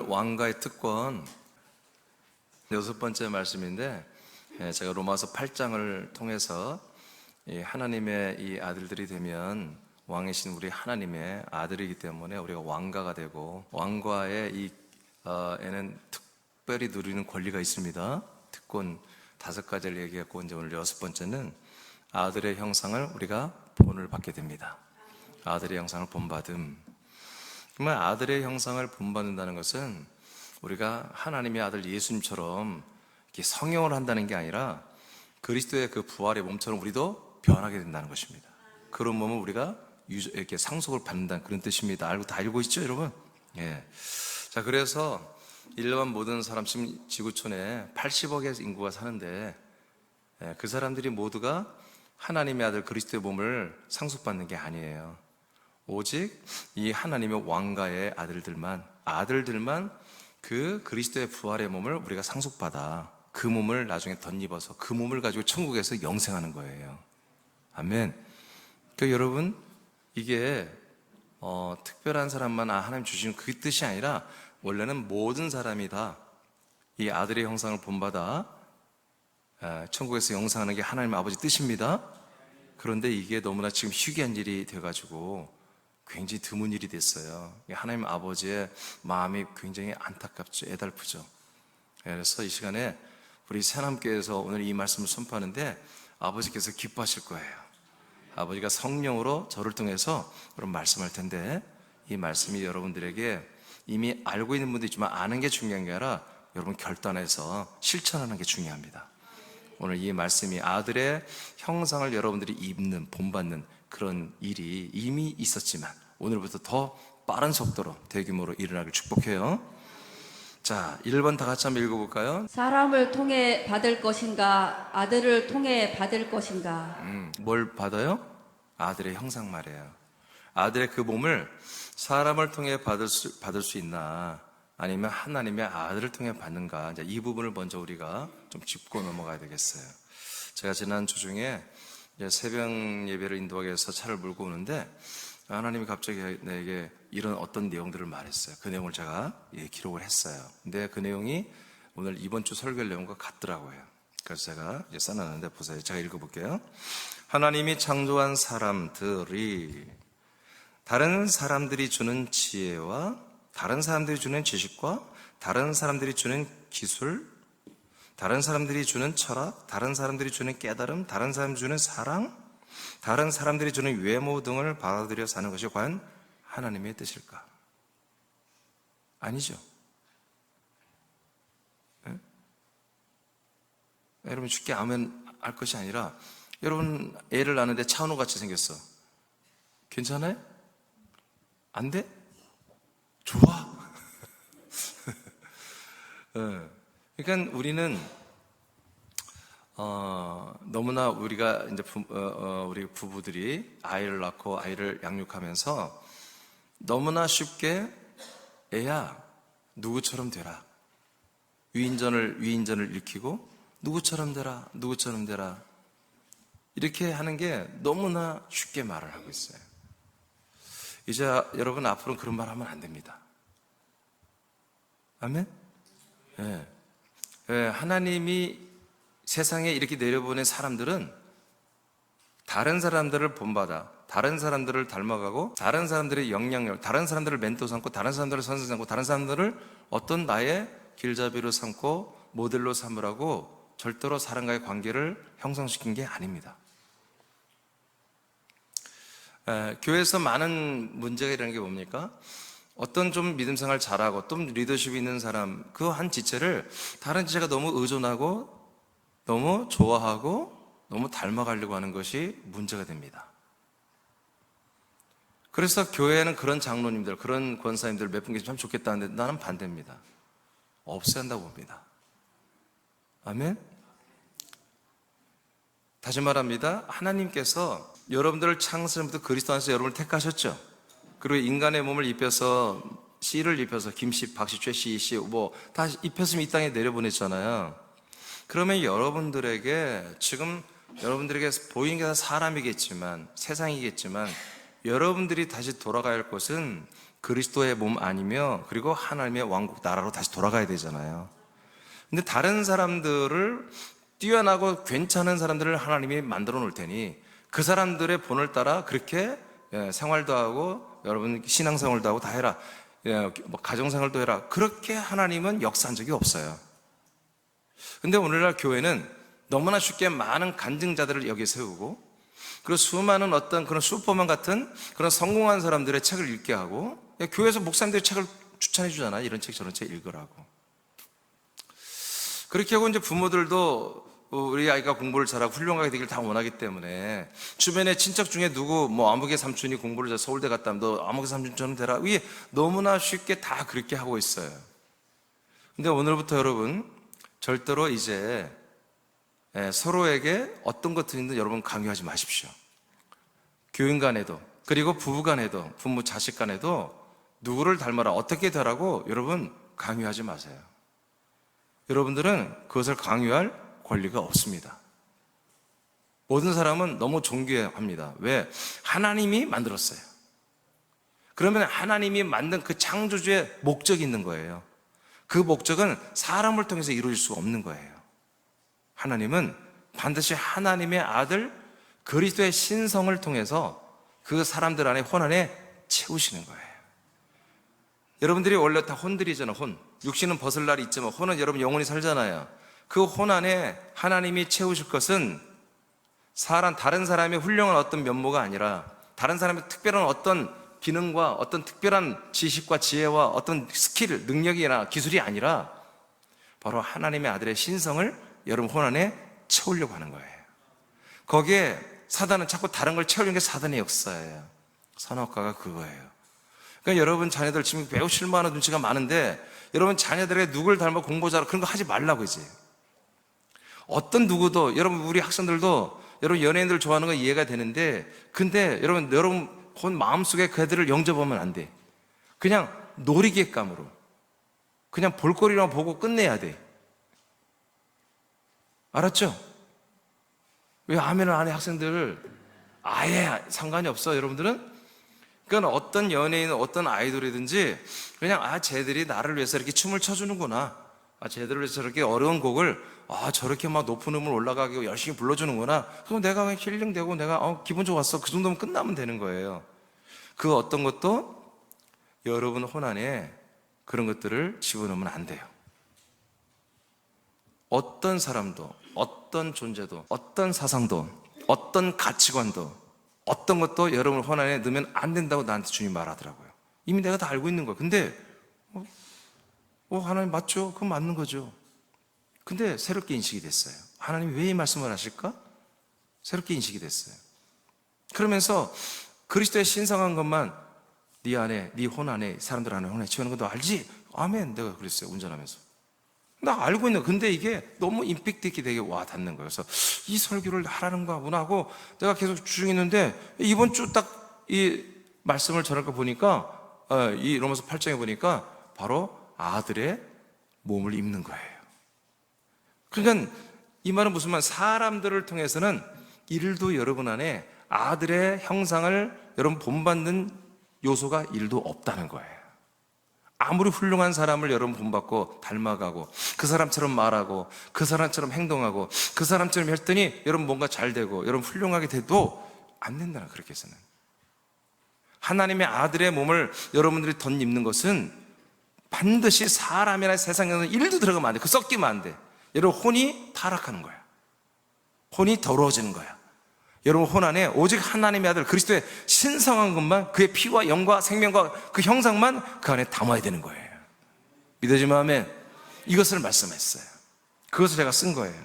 왕가의 특권 6번째 말씀인데, 제가 로마서 8장을 통해서 하나님의 이 아들들이 되면 왕이신 우리 하나님의 아들이기 때문에 우리가 왕가가 되고, 왕과의 에는 특별히 누리는 권리가 있습니다. 특권 5가지를 얘기했고, 이제 오늘 6번째는 아들의 형상을 우리가 본을 받게 됩니다. 아들의 형상을 본받음. 정말 아들의 형상을 본받는다는 것은 우리가 하나님의 아들 예수님처럼 이렇게 성형을 한다는 게 아니라 그리스도의 그 부활의 몸처럼 우리도 변하게 된다는 것입니다. 그런 몸을 우리가 이렇게 상속을 받는다는 그런 뜻입니다. 다 알고 있죠, 여러분? 예. 자, 그래서 일반 모든 사람, 지금 지구촌에 80억의 인구가 사는데, 그 사람들이 모두가 하나님의 아들 그리스도의 몸을 상속받는 게 아니에요. 오직 이 하나님의 왕가의 아들들만 그 그리스도의 부활의 몸을 우리가 상속받아 그 몸을 나중에 덧입어서 그 몸을 가지고 천국에서 영생하는 거예요. 아멘. 그러니까 여러분, 이게 특별한 사람만 하나님 주신 그 뜻이 아니라 원래는 모든 사람이 다 이 아들의 형상을 본받아 천국에서 영생하는 게 하나님 아버지 뜻입니다. 그런데 이게 너무나 지금 희귀한 일이 돼가지고 굉장히 드문 일이 됐어요. 하나님 아버지의 마음이 굉장히 안타깝죠. 애달프죠. 그래서 이 시간에 우리 새남교회에서 오늘 이 말씀을 선포하는데 아버지께서 기뻐하실 거예요. 아버지가 성령으로 저를 통해서 그런 말씀할 텐데, 이 말씀이 여러분들에게 이미 알고 있는 분도 있지만 아는 게 중요한 게 아니라 여러분 결단해서 실천하는 게 중요합니다. 오늘 이 말씀이 아들의 형상을 여러분들이 입는, 본받는 그런 일이 이미 있었지만 오늘부터 더 빠른 속도로 대규모로 일어나길 축복해요. 자, 1번 다 같이 한번 읽어볼까요? 사람을 통해 받을 것인가, 아들을 통해 받을 것인가. 뭘 받아요? 아들의 형상 말이에요. 아들의 그 몸을 사람을 통해 받을 수 있나, 아니면 하나님의 아들을 통해 받는가. 이제 이 부분을 먼저 우리가 좀 짚고 넘어가야 되겠어요. 제가 지난 주 중에 새벽 예배를 인도하기 위해서 차를 몰고 오는데 하나님이 갑자기 내게 이런 어떤 내용들을 말했어요. 그 내용을 제가 기록을 했어요. 근데 그 내용이 오늘 이번 주 설교 내용과 같더라고요. 그래서 제가 써놨는데 보세요. 제가 읽어볼게요. 하나님이 창조한 사람들이 다른 사람들이 주는 지혜와 다른 사람들이 주는 지식과 다른 사람들이 주는 기술, 다른 사람들이 주는 철학, 다른 사람들이 주는 깨달음, 다른 사람들이 주는 사랑, 다른 사람들이 주는 외모 등을 받아들여 사는 것이 과연 하나님의 뜻일까? 아니죠. 네? 여러분 쉽게 아멘 할 것이 아니라, 여러분 애를 낳는데 차은우같이 생겼어. 괜찮아요? 안 돼? 좋아. 그러니까 우리는 너무나 우리가 이제 우리 부부들이 아이를 낳고 아이를 양육하면서 너무나 쉽게 애야 누구처럼 되라, 위인전을 일으키고 누구처럼 되라 이렇게 하는 게 너무나 쉽게 말을 하고 있어요. 이제 여러분 앞으로는 그런 말 하면 안 됩니다. 아멘? 네. 하나님이 세상에 이렇게 내려보낸 사람들은 다른 사람들을 본받아, 다른 사람들을 닮아가고, 다른 사람들의 영향력, 다른 사람들을 멘토 삼고, 다른 사람들을 선생 삼고, 다른 사람들을 어떤 나의 길잡이로 삼고 모델로 삼으라고 절대로 사람과의 관계를 형성시킨 게 아닙니다. 교회에서 많은 문제가 일어나는 게 뭡니까? 어떤 좀 믿음 생활 잘하고 좀 리더십이 있는 사람, 그 한 지체를 다른 지체가 너무 의존하고 너무 좋아하고 너무 닮아가려고 하는 것이 문제가 됩니다. 그래서 교회에는 그런 장로님들, 그런 권사님들 몇 분 계시면 참 좋겠다는데 나는 반대입니다. 없애야 한다고 봅니다. 아멘? 다시 말합니다. 하나님께서 여러분들을 창세전부터 그리스도 안에서 여러분을 택하셨죠. 그리고 인간의 몸을 입혀서, 씨를 입혀서, 김씨, 박씨, 최씨, 이씨 다 입혔으면 이 땅에 내려보냈잖아요. 그러면 여러분들에게 지금 여러분들에게 보이는 게 다 사람이겠지만, 세상이겠지만, 여러분들이 다시 돌아가야 할 곳은 그리스도의 몸 아니며 그리고 하나님의 왕국 나라로 다시 돌아가야 되잖아요. 근데 다른 사람들을 뛰어나고 괜찮은 사람들을 하나님이 만들어 놓을 테니 그 사람들의 본을 따라 그렇게 생활도 하고 여러분 신앙생활도 하고 다 해라. 뭐 가정생활도 해라. 그렇게 하나님은 역사한 적이 없어요. 근데 오늘날 교회는 너무나 쉽게 많은 간증자들을 여기 세우고 그리고 수많은 어떤 그런 슈퍼맨 같은 그런 성공한 사람들의 책을 읽게 하고 교회에서 목사님들의 책을 추천해 주잖아요. 이런 책 저런 책 읽으라고. 그렇게 하고 이제 부모들도 우리 아이가 공부를 잘하고 훌륭하게 되길 다 원하기 때문에 주변에 친척 중에 누구 뭐 아무개 삼촌이 공부를 잘 서울대 갔다 하면 너 아무개 삼촌처럼 되라. 이게 너무나 쉽게 다 그렇게 하고 있어요. 근데 오늘부터 여러분 절대로 이제 서로에게 어떤 것들이든 여러분 강요하지 마십시오. 교인 간에도 그리고 부부 간에도 부모 자식 간에도 누구를 닮아라 어떻게 되라고 여러분 강요하지 마세요. 여러분들은 그것을 강요할 권리가 없습니다. 모든 사람은 너무 존귀합니다. 왜? 하나님이 만들었어요. 그러면 하나님이 만든 그 창조주의 목적이 있는 거예요. 그 목적은 사람을 통해서 이루어질 수가 없는 거예요. 하나님은 반드시 하나님의 아들 그리스도의 신성을 통해서 그 사람들 안에 혼 안에 채우시는 거예요. 여러분들이 원래 다 혼들이잖아요. 혼. 육신은 벗을 날이 있지만 혼은 여러분 영원히 살잖아요. 그 혼 안에 하나님이 채우실 것은 다른 사람의 훌륭한 어떤 면모가 아니라 다른 사람의 특별한 어떤 기능과 어떤 특별한 지식과 지혜와 어떤 스킬, 능력이나 기술이 아니라 바로 하나님의 아들의 신성을 여러분 혼 안에 채우려고 하는 거예요. 거기에 사단은 자꾸 다른 걸 채우려는 게 사단의 역사예요. 선악과가 그거예요. 그러니까 여러분 자녀들 지금 매우 실망하는 눈치가 많은데 여러분 자녀들의 누굴 닮아 공부 잘하고 그런 거 하지 말라고 이제. 어떤 누구도 여러분 우리 학생들도 여러분 연예인들 좋아하는 거 이해가 되는데 근데 여러분 혼 마음속에 그 애들을 영접하면 안 돼. 그냥 놀이기감으로 그냥 볼거리만 보고 끝내야 돼. 알았죠? 왜 아멘을 안 해 학생들 아예 상관이 없어 여러분들은? 그러니까 어떤 연예인 어떤 아이돌이든지 그냥 쟤들이 나를 위해서 이렇게 춤을 춰주는구나. 쟤들을 위해서 저렇게 어려운 곡을 저렇게 막 높은 음을 올라가게 열심히 불러주는구나. 그럼 내가 그냥 힐링되고 내가 기분 좋았어. 그 정도면 끝나면 되는 거예요. 그 어떤 것도 여러분 혼 안에 그런 것들을 집어넣으면 안 돼요. 어떤 사람도 어떤 존재도 어떤 사상도 어떤 가치관도 어떤 것도 여러분 혼 안에 넣으면 안 된다고 나한테 주님 말하더라고요. 이미 내가 다 알고 있는 거예요. 근데 하나님 맞죠? 그건 맞는 거죠. 근데 새롭게 인식이 됐어요. 하나님이 왜 이 말씀을 하실까? 새롭게 인식이 됐어요. 그러면서 그리스도의 신성한 것만 네 안에, 네 혼 안에, 사람들 안에 혼에 채우는 것도 알지? 아멘. 내가 그랬어요. 운전하면서. 나 알고 있는 거. 근데 이게 너무 임팩트 있게 되게 와 닿는 거예요. 그래서 이 설교를 하라는 거구나 하고 내가 계속 주중했는데 이번 주 딱 이 말씀을 전할까 보니까 이 로마서 8장에 보니까 바로 아들의 몸을 입는 거예요. 그러니까 이 말은 무슨 말? 사람들을 통해서는 일도 여러분 안에 아들의 형상을 여러분 본받는 요소가 일도 없다는 거예요. 아무리 훌륭한 사람을 여러분 본받고 닮아가고 그 사람처럼 말하고 그 사람처럼 행동하고 그 사람처럼 했더니 여러분 뭔가 잘 되고 여러분 훌륭하게 돼도 안 된다는 그렇게 해서는. 하나님의 아들의 몸을 여러분들이 덧입는 것은 반드시 사람이나 세상에는 일도 들어가면 안 돼. 그 섞이면 안 돼. 여러분 혼이 타락하는 거야. 혼이 더러워지는 거야. 여러분 혼 안에 오직 하나님의 아들 그리스도의 신성한 것만 그의 피와 영과 생명과 그 형상만 그 안에 담아야 되는 거예요. 믿어지면 아멘. 이것을 말씀했어요. 그것을 제가 쓴 거예요.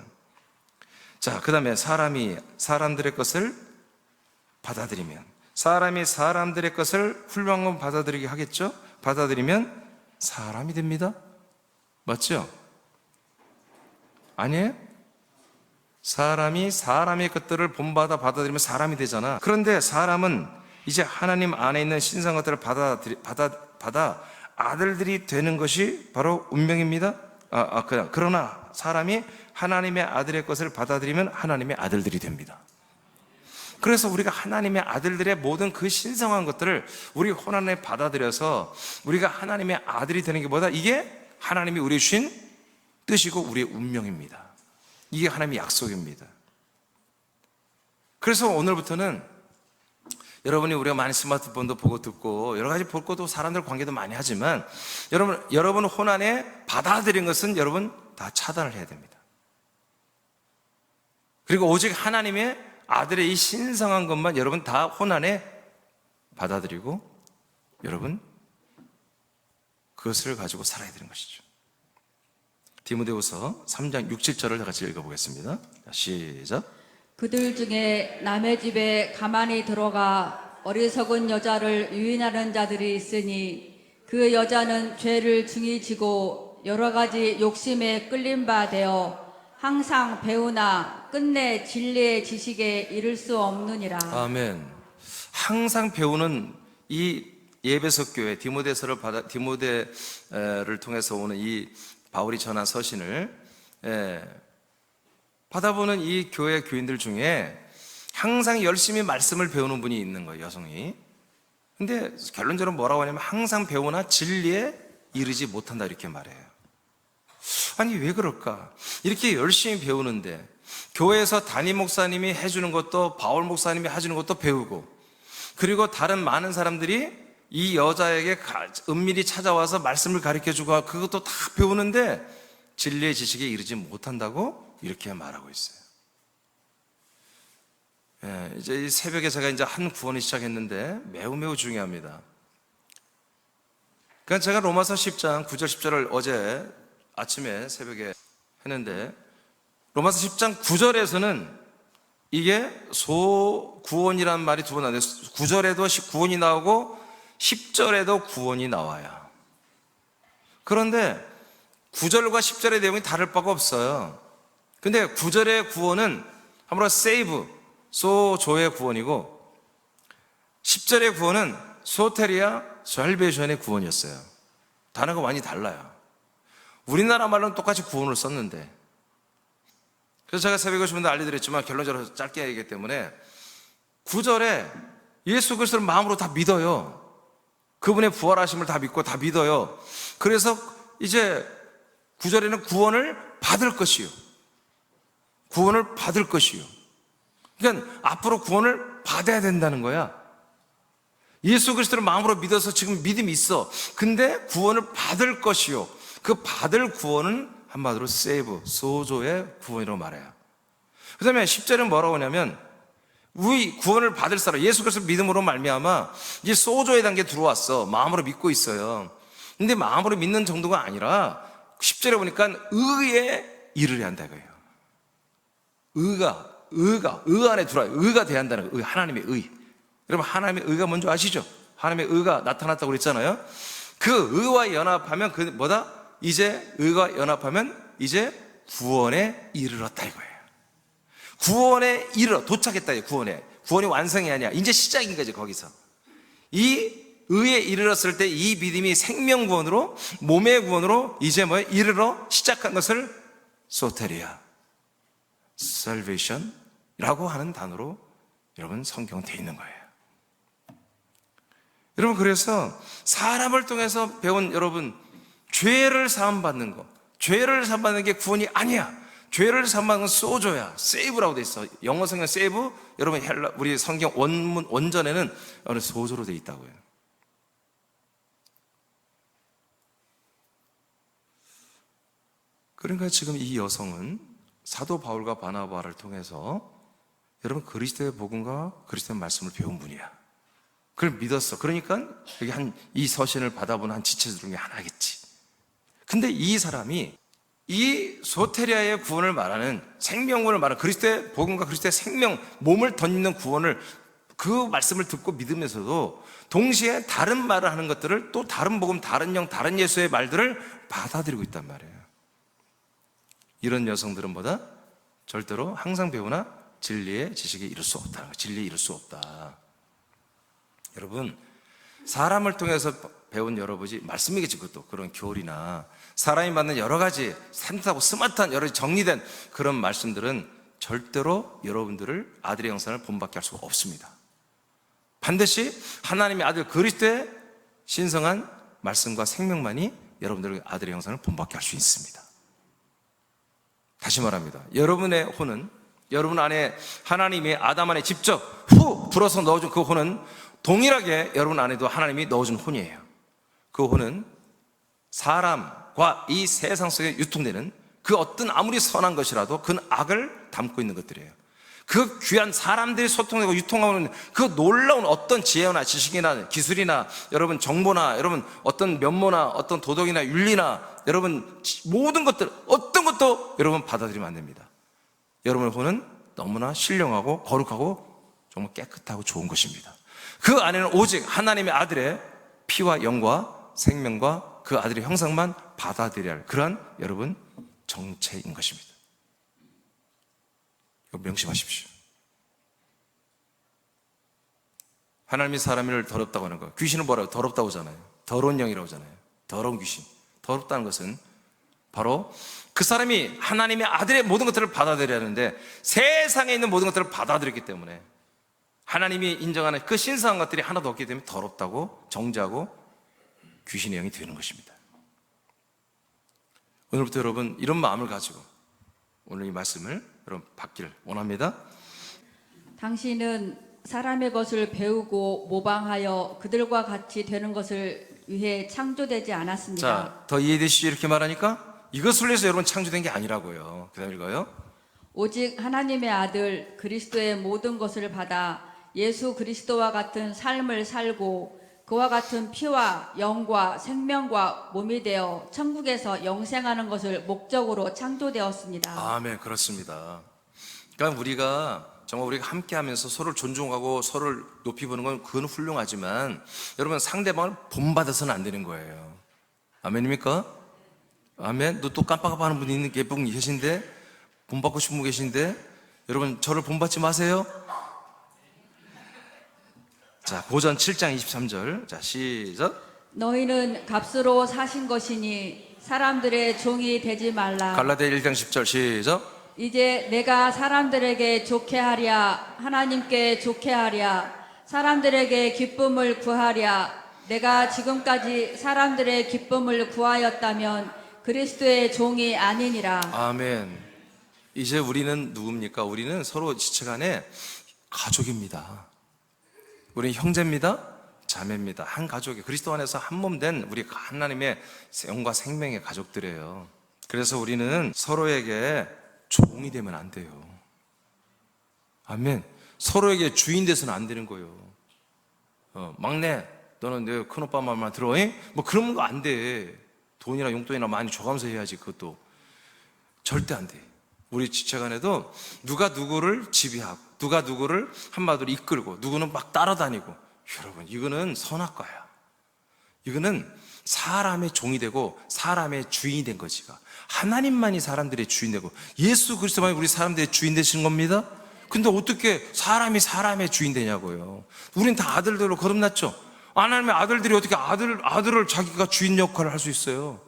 자, 그 다음에 사람이 사람들의 것을 받아들이면 사람이 사람들의 것을 훌륭한 건 받아들이게 하겠죠? 받아들이면 사람이 됩니다. 맞죠? 아니에요? 사람이 사람의 것들을 본받아 받아들이면 사람이 되잖아. 그런데 사람은 이제 하나님 안에 있는 신성 것들을 받아 아들들이 되는 것이 바로 운명입니다. 그러나 사람이 하나님의 아들의 것을 받아들이면 하나님의 아들들이 됩니다. 그래서 우리가 하나님의 아들들의 모든 그 신성한 것들을 우리 혼안에 받아들여서 우리가 하나님의 아들이 되는 게 뭐다? 이게 하나님이 우리 주신 뜻이고 우리의 운명입니다. 이게 하나님의 약속입니다. 그래서 오늘부터는 여러분이 우리가 많이 스마트폰도 보고 듣고 여러 가지 볼 것도 사람들 관계도 많이 하지만 여러분 혼안에 받아들인 것은 여러분 다 차단을 해야 됩니다. 그리고 오직 하나님의 아들의 이 신성한 것만 여러분 다 혼안에 받아들이고 여러분 그것을 가지고 살아야 되는 것이죠. 디모데후서 3장 6, 7절을 다 같이 읽어보겠습니다. 시작. 그들 중에 남의 집에 가만히 들어가 어리석은 여자를 유인하는 자들이 있으니 그 여자는 죄를 중히 지고 여러 가지 욕심에 끌린 바 되어 항상 배우나 끝내 진리의 지식에 이를 수 없느니라. 아멘. 항상 배우는 이 예배석 교회 디모데를 통해서 오는 이 바울이 전한 서신을 받아보는 이 교회 교인들 중에 항상 열심히 말씀을 배우는 분이 있는 거예요, 여성이. 근데 결론적으로 뭐라고 하냐면 항상 배우나 진리에 이르지 못한다 이렇게 말해요. 아니 왜 그럴까? 이렇게 열심히 배우는데 교회에서 담임 목사님이 해주는 것도 바울 목사님이 해주는 것도 배우고 그리고 다른 많은 사람들이 이 여자에게 은밀히 찾아와서 말씀을 가르쳐주고 그것도 다 배우는데 진리의 지식에 이르지 못한다고 이렇게 말하고 있어요. 이제 이 새벽에 제가 이제 한 구원이 시작했는데 매우 중요합니다. 그러니까 제가 로마서 10장 9절 10절을 어제 아침에 새벽에 했는데 로마서 10장 9절에서는 이게 소구원이라는 말이 두 번 나와요. 9절에도 구원이 나오고 10절에도 구원이 나와요. 그런데 9절과 10절의 내용이 다를 바가 없어요. 근데 9절의 구원은 함부로 세이브, 소조의 구원이고 10절의 구원은 소테리아, 살베이션의 구원이었어요. 단어가 많이 달라요. 우리나라 말로는 똑같이 구원을 썼는데 그래서 제가 새벽에 오신 분들 알려드렸지만 결론적으로 짧게 얘기하기 때문에 9절에 예수 그리스도를 마음으로 다 믿어요. 그분의 부활하심을 다 믿고 다 믿어요. 그래서 이제 9절에는 구원을 받을 것이요. 구원을 받을 것이요. 그러니까 앞으로 구원을 받아야 된다는 거야. 예수 그리스도를 마음으로 믿어서 지금 믿음이 있어. 근데 구원을 받을 것이요. 그 받을 구원은 한마디로 세이브, 소조의 구원이라고 말해요. 그 다음에 10절은 뭐라고 하냐면 우리 구원을 받을 사람, 예수 그리스도 믿음으로 말미암아 이제 소조의 단계에 들어왔어. 마음으로 믿고 있어요. 근데 마음으로 믿는 정도가 아니라 10절에 보니까 의에 이르려 한다 이거예요. 의 안에 들어와요. 의가 돼야 한다는 거예요. 하나님의 의. 여러분 하나님의 의가 뭔지 아시죠? 하나님의 의가 나타났다고 그랬잖아요. 그 의와 연합하면 그 뭐다? 이제 의가 연합하면 이제 구원에 이르렀다 이거예요. 구원에 이르러 도착했다 이거예요. 구원이 완성이 아니야. 이제 시작인 거지 거기서. 이 의에 이르렀을 때 이 믿음이 생명 구원으로 몸의 구원으로 이제 이르러 시작한 것을 소테리아, salvation이라고 하는 단어로 여러분 성경 돼 있는 거예요. 여러분 그래서 사람을 통해서 배운 여러분 죄를 사함받는 거, 죄를 사함받는 게 구원이 아니야. 죄를 사함받는 건 소조야, 세이브라고 돼 있어. 영어 성경 세이브, 여러분 우리 성경 원전에는 어느 소조로 돼 있다고요. 그러니까 지금 이 여성은 사도 바울과 바나바를 통해서 여러분 그리스도의 복음과 그리스도의 말씀을 배운 분이야. 그걸 믿었어. 그러니까 여기 이 서신을 받아보는 한 지체 중에 하나겠지. 근데 이 사람이 이 소테리아의 구원을 말하는 생명구원을 말하는 그리스도의 복음과 그리스도의 생명, 몸을 덧입는 구원을 그 말씀을 듣고 믿으면서도 동시에 다른 말을 하는 것들을 또 다른 복음, 다른 영, 다른 예수의 말들을 받아들이고 있단 말이에요. 이런 여성들은 뭐다? 절대로 항상 배우나 진리의 지식에 이를 수 없다는 거예요. 진리에 이를 수 없다. 여러분 사람을 통해서 배운 여러분이 말씀이겠지. 그것도 그런 교리나 사람이 받는 여러 가지 산뜻하고 스마트한 여러 가지 정리된 그런 말씀들은 절대로 여러분들을 아들의 형상을 본받게 할 수가 없습니다. 반드시 하나님의 아들 그리스도의 신성한 말씀과 생명만이 여러분들의 아들의 형상을 본받게 할 수 있습니다. 다시 말합니다. 여러분의 혼은, 여러분 안에 하나님이 아담 안에 직접 후 불어서 넣어준 그 혼은 동일하게 여러분 안에도 하나님이 넣어준 혼이에요. 그 혼은 사람과 이 세상 속에 유통되는 그 어떤 아무리 선한 것이라도 그 악을 담고 있는 것들이에요. 그 귀한 사람들이 소통되고 유통하는 그 놀라운 어떤 지혜나 지식이나 기술이나 여러분 정보나 여러분 어떤 면모나 어떤 도덕이나 윤리나 여러분 모든 것들 어떤 것도 여러분 받아들이면 안 됩니다. 여러분의 혼은 너무나 신령하고 거룩하고 정말 깨끗하고 좋은 것입니다. 그 안에는 오직 하나님의 아들의 피와 영과 생명과 그 아들의 형상만 받아들여야 할 그러한 여러분 정체인 것입니다. 이거 명심하십시오. 하나님이 사람을 더럽다고 하는 거, 귀신은 뭐라고? 더럽다고 하잖아요. 더러운 영이라고 하잖아요. 더러운 귀신. 더럽다는 것은 바로 그 사람이 하나님의 아들의 모든 것들을 받아들여야 하는데 세상에 있는 모든 것들을 받아들였기 때문에 하나님이 인정하는 그 신성한 것들이 하나도 없기 때문에 더럽다고 정죄하고 귀신의 영이 되는 것입니다. 오늘부터 여러분 이런 마음을 가지고 오늘 이 말씀을 여러분 받기를 원합니다. 당신은 사람의 것을 배우고 모방하여 그들과 같이 되는 것을 위해 창조되지 않았습니다. 자, 더 이해되시죠? 이렇게 말하니까 이것을 위해서 여러분 창조된 게 아니라고요. 그 다음 읽어요. 오직 하나님의 아들 그리스도의 모든 것을 받아 예수 그리스도와 같은 삶을 살고 그와 같은 피와 영과 생명과 몸이 되어 천국에서 영생하는 것을 목적으로 창조되었습니다. 아멘, 그렇습니다. 그러니까 우리가 정말 우리가 함께 하면서 서로를 존중하고 서로를 높이 보는 건 그건 훌륭하지만 여러분 상대방을 본받아서는 안 되는 거예요. 아멘입니까? 아멘. 너 또 깜빡깜빡하는 분이 있는 예쁜 분 계신데 본받고 싶은 분 계신데 여러분 저를 본받지 마세요. 자, 고전 7장 23절. 자, 시작. 너희는 값으로 사신 것이니 사람들의 종이 되지 말라. 갈라디아 1장 10절 시작. 이제 내가 사람들에게 좋게 하랴 하나님께 좋게 하랴 사람들에게 기쁨을 구하랴. 내가 지금까지 사람들의 기쁨을 구하였다면 그리스도의 종이 아니니라. 아멘. 이제 우리는 누굽니까? 우리는 서로 지체간에 가족입니다. 우리는 형제입니다. 자매입니다. 한 가족이 그리스도 안에서 한 몸 된 우리 하나님의 영과 생명의 가족들이에요. 그래서 우리는 서로에게 종이 되면 안 돼요. 아멘. 서로에게 주인 돼서는 안 되는 거예요. 막내, 너는 내 큰오빠 말만 들어. 뭐 그런 거 안 돼. 돈이나 용돈이나 많이 줘가면서 해야지. 그것도 절대 안 돼. 우리 지체간에도 누가 누구를 지배하고 누가 누구를 한마디로 이끌고 누구는 막 따라다니고, 여러분 이거는 선악과야. 이거는 사람의 종이 되고 사람의 주인이 된 것이가 하나님만이 사람들의 주인 되고 예수 그리스도만이 우리 사람들의 주인 되시는 겁니다. 근데 어떻게 사람이 사람의 주인 되냐고요. 우린 다 아들들로 거듭났죠. 하나님의 아들들이 어떻게 아들을 자기가 주인 역할을 할 수 있어요?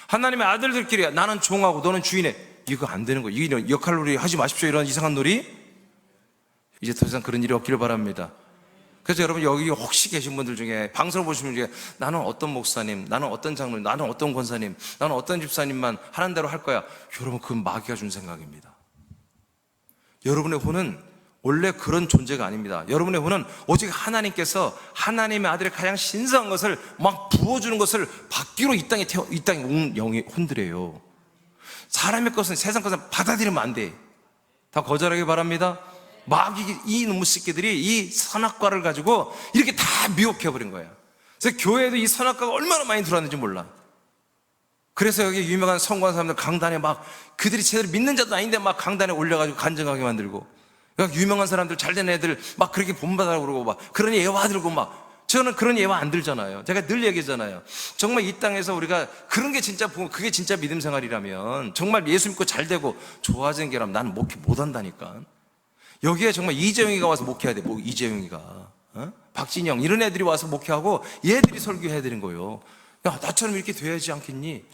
하나님의 아들들끼리 나는 종하고 너는 주인해. 이거 안 되는 거예요. 이런 역할놀이 하지 마십시오. 이런 이상한 놀이. 이제 더 이상 그런 일이 없기를 바랍니다. 그래서 여러분 여기 혹시 계신 분들 중에 방송을 보시는 분 중에 나는 어떤 목사님, 나는 어떤 장로님, 나는 어떤 권사님, 나는 어떤 집사님만 하는 대로 할 거야. 여러분 그건 마귀가 준 생각입니다. 여러분의 혼은 원래 그런 존재가 아닙니다. 여러분의 혼은 오직 하나님께서 하나님의 아들의 가장 신성한 것을 막 부어주는 것을 받기로 이 땅에 온 영의 혼들이에요. 사람의 것은 세상 것은 받아들이면 안 돼. 다 거절하기 바랍니다. 마귀 이 놈의 새끼들이 이 선악과를 가지고 이렇게 다 미혹해버린 거예요. 그래서 교회에도 이 선악과가 얼마나 많이 들어왔는지 몰라. 그래서 여기 유명한 성공한 사람들 강단에 막 그들이 제대로 믿는 자도 아닌데 막 강단에 올려가지고 간증하게 만들고, 그러니까 유명한 사람들 잘된 애들 막 그렇게 본받으라고 그러고 막 그런 예화 들고 막, 저는 그런 예화 안 들잖아요. 제가 늘 얘기하잖아요. 정말 이 땅에서 우리가 그런 게 진짜 보면 그게 진짜 믿음 생활이라면 정말 예수 믿고 잘 되고 좋아지는 게라면 나는 목회 못 한다니까. 여기에 정말 이재용이가 와서 목회해야 돼. 뭐 이재용이가 박진영 이런 애들이 와서 목회하고 얘들이 설교해야 되는 거예요. 야, 나처럼 이렇게 돼야지 않겠니?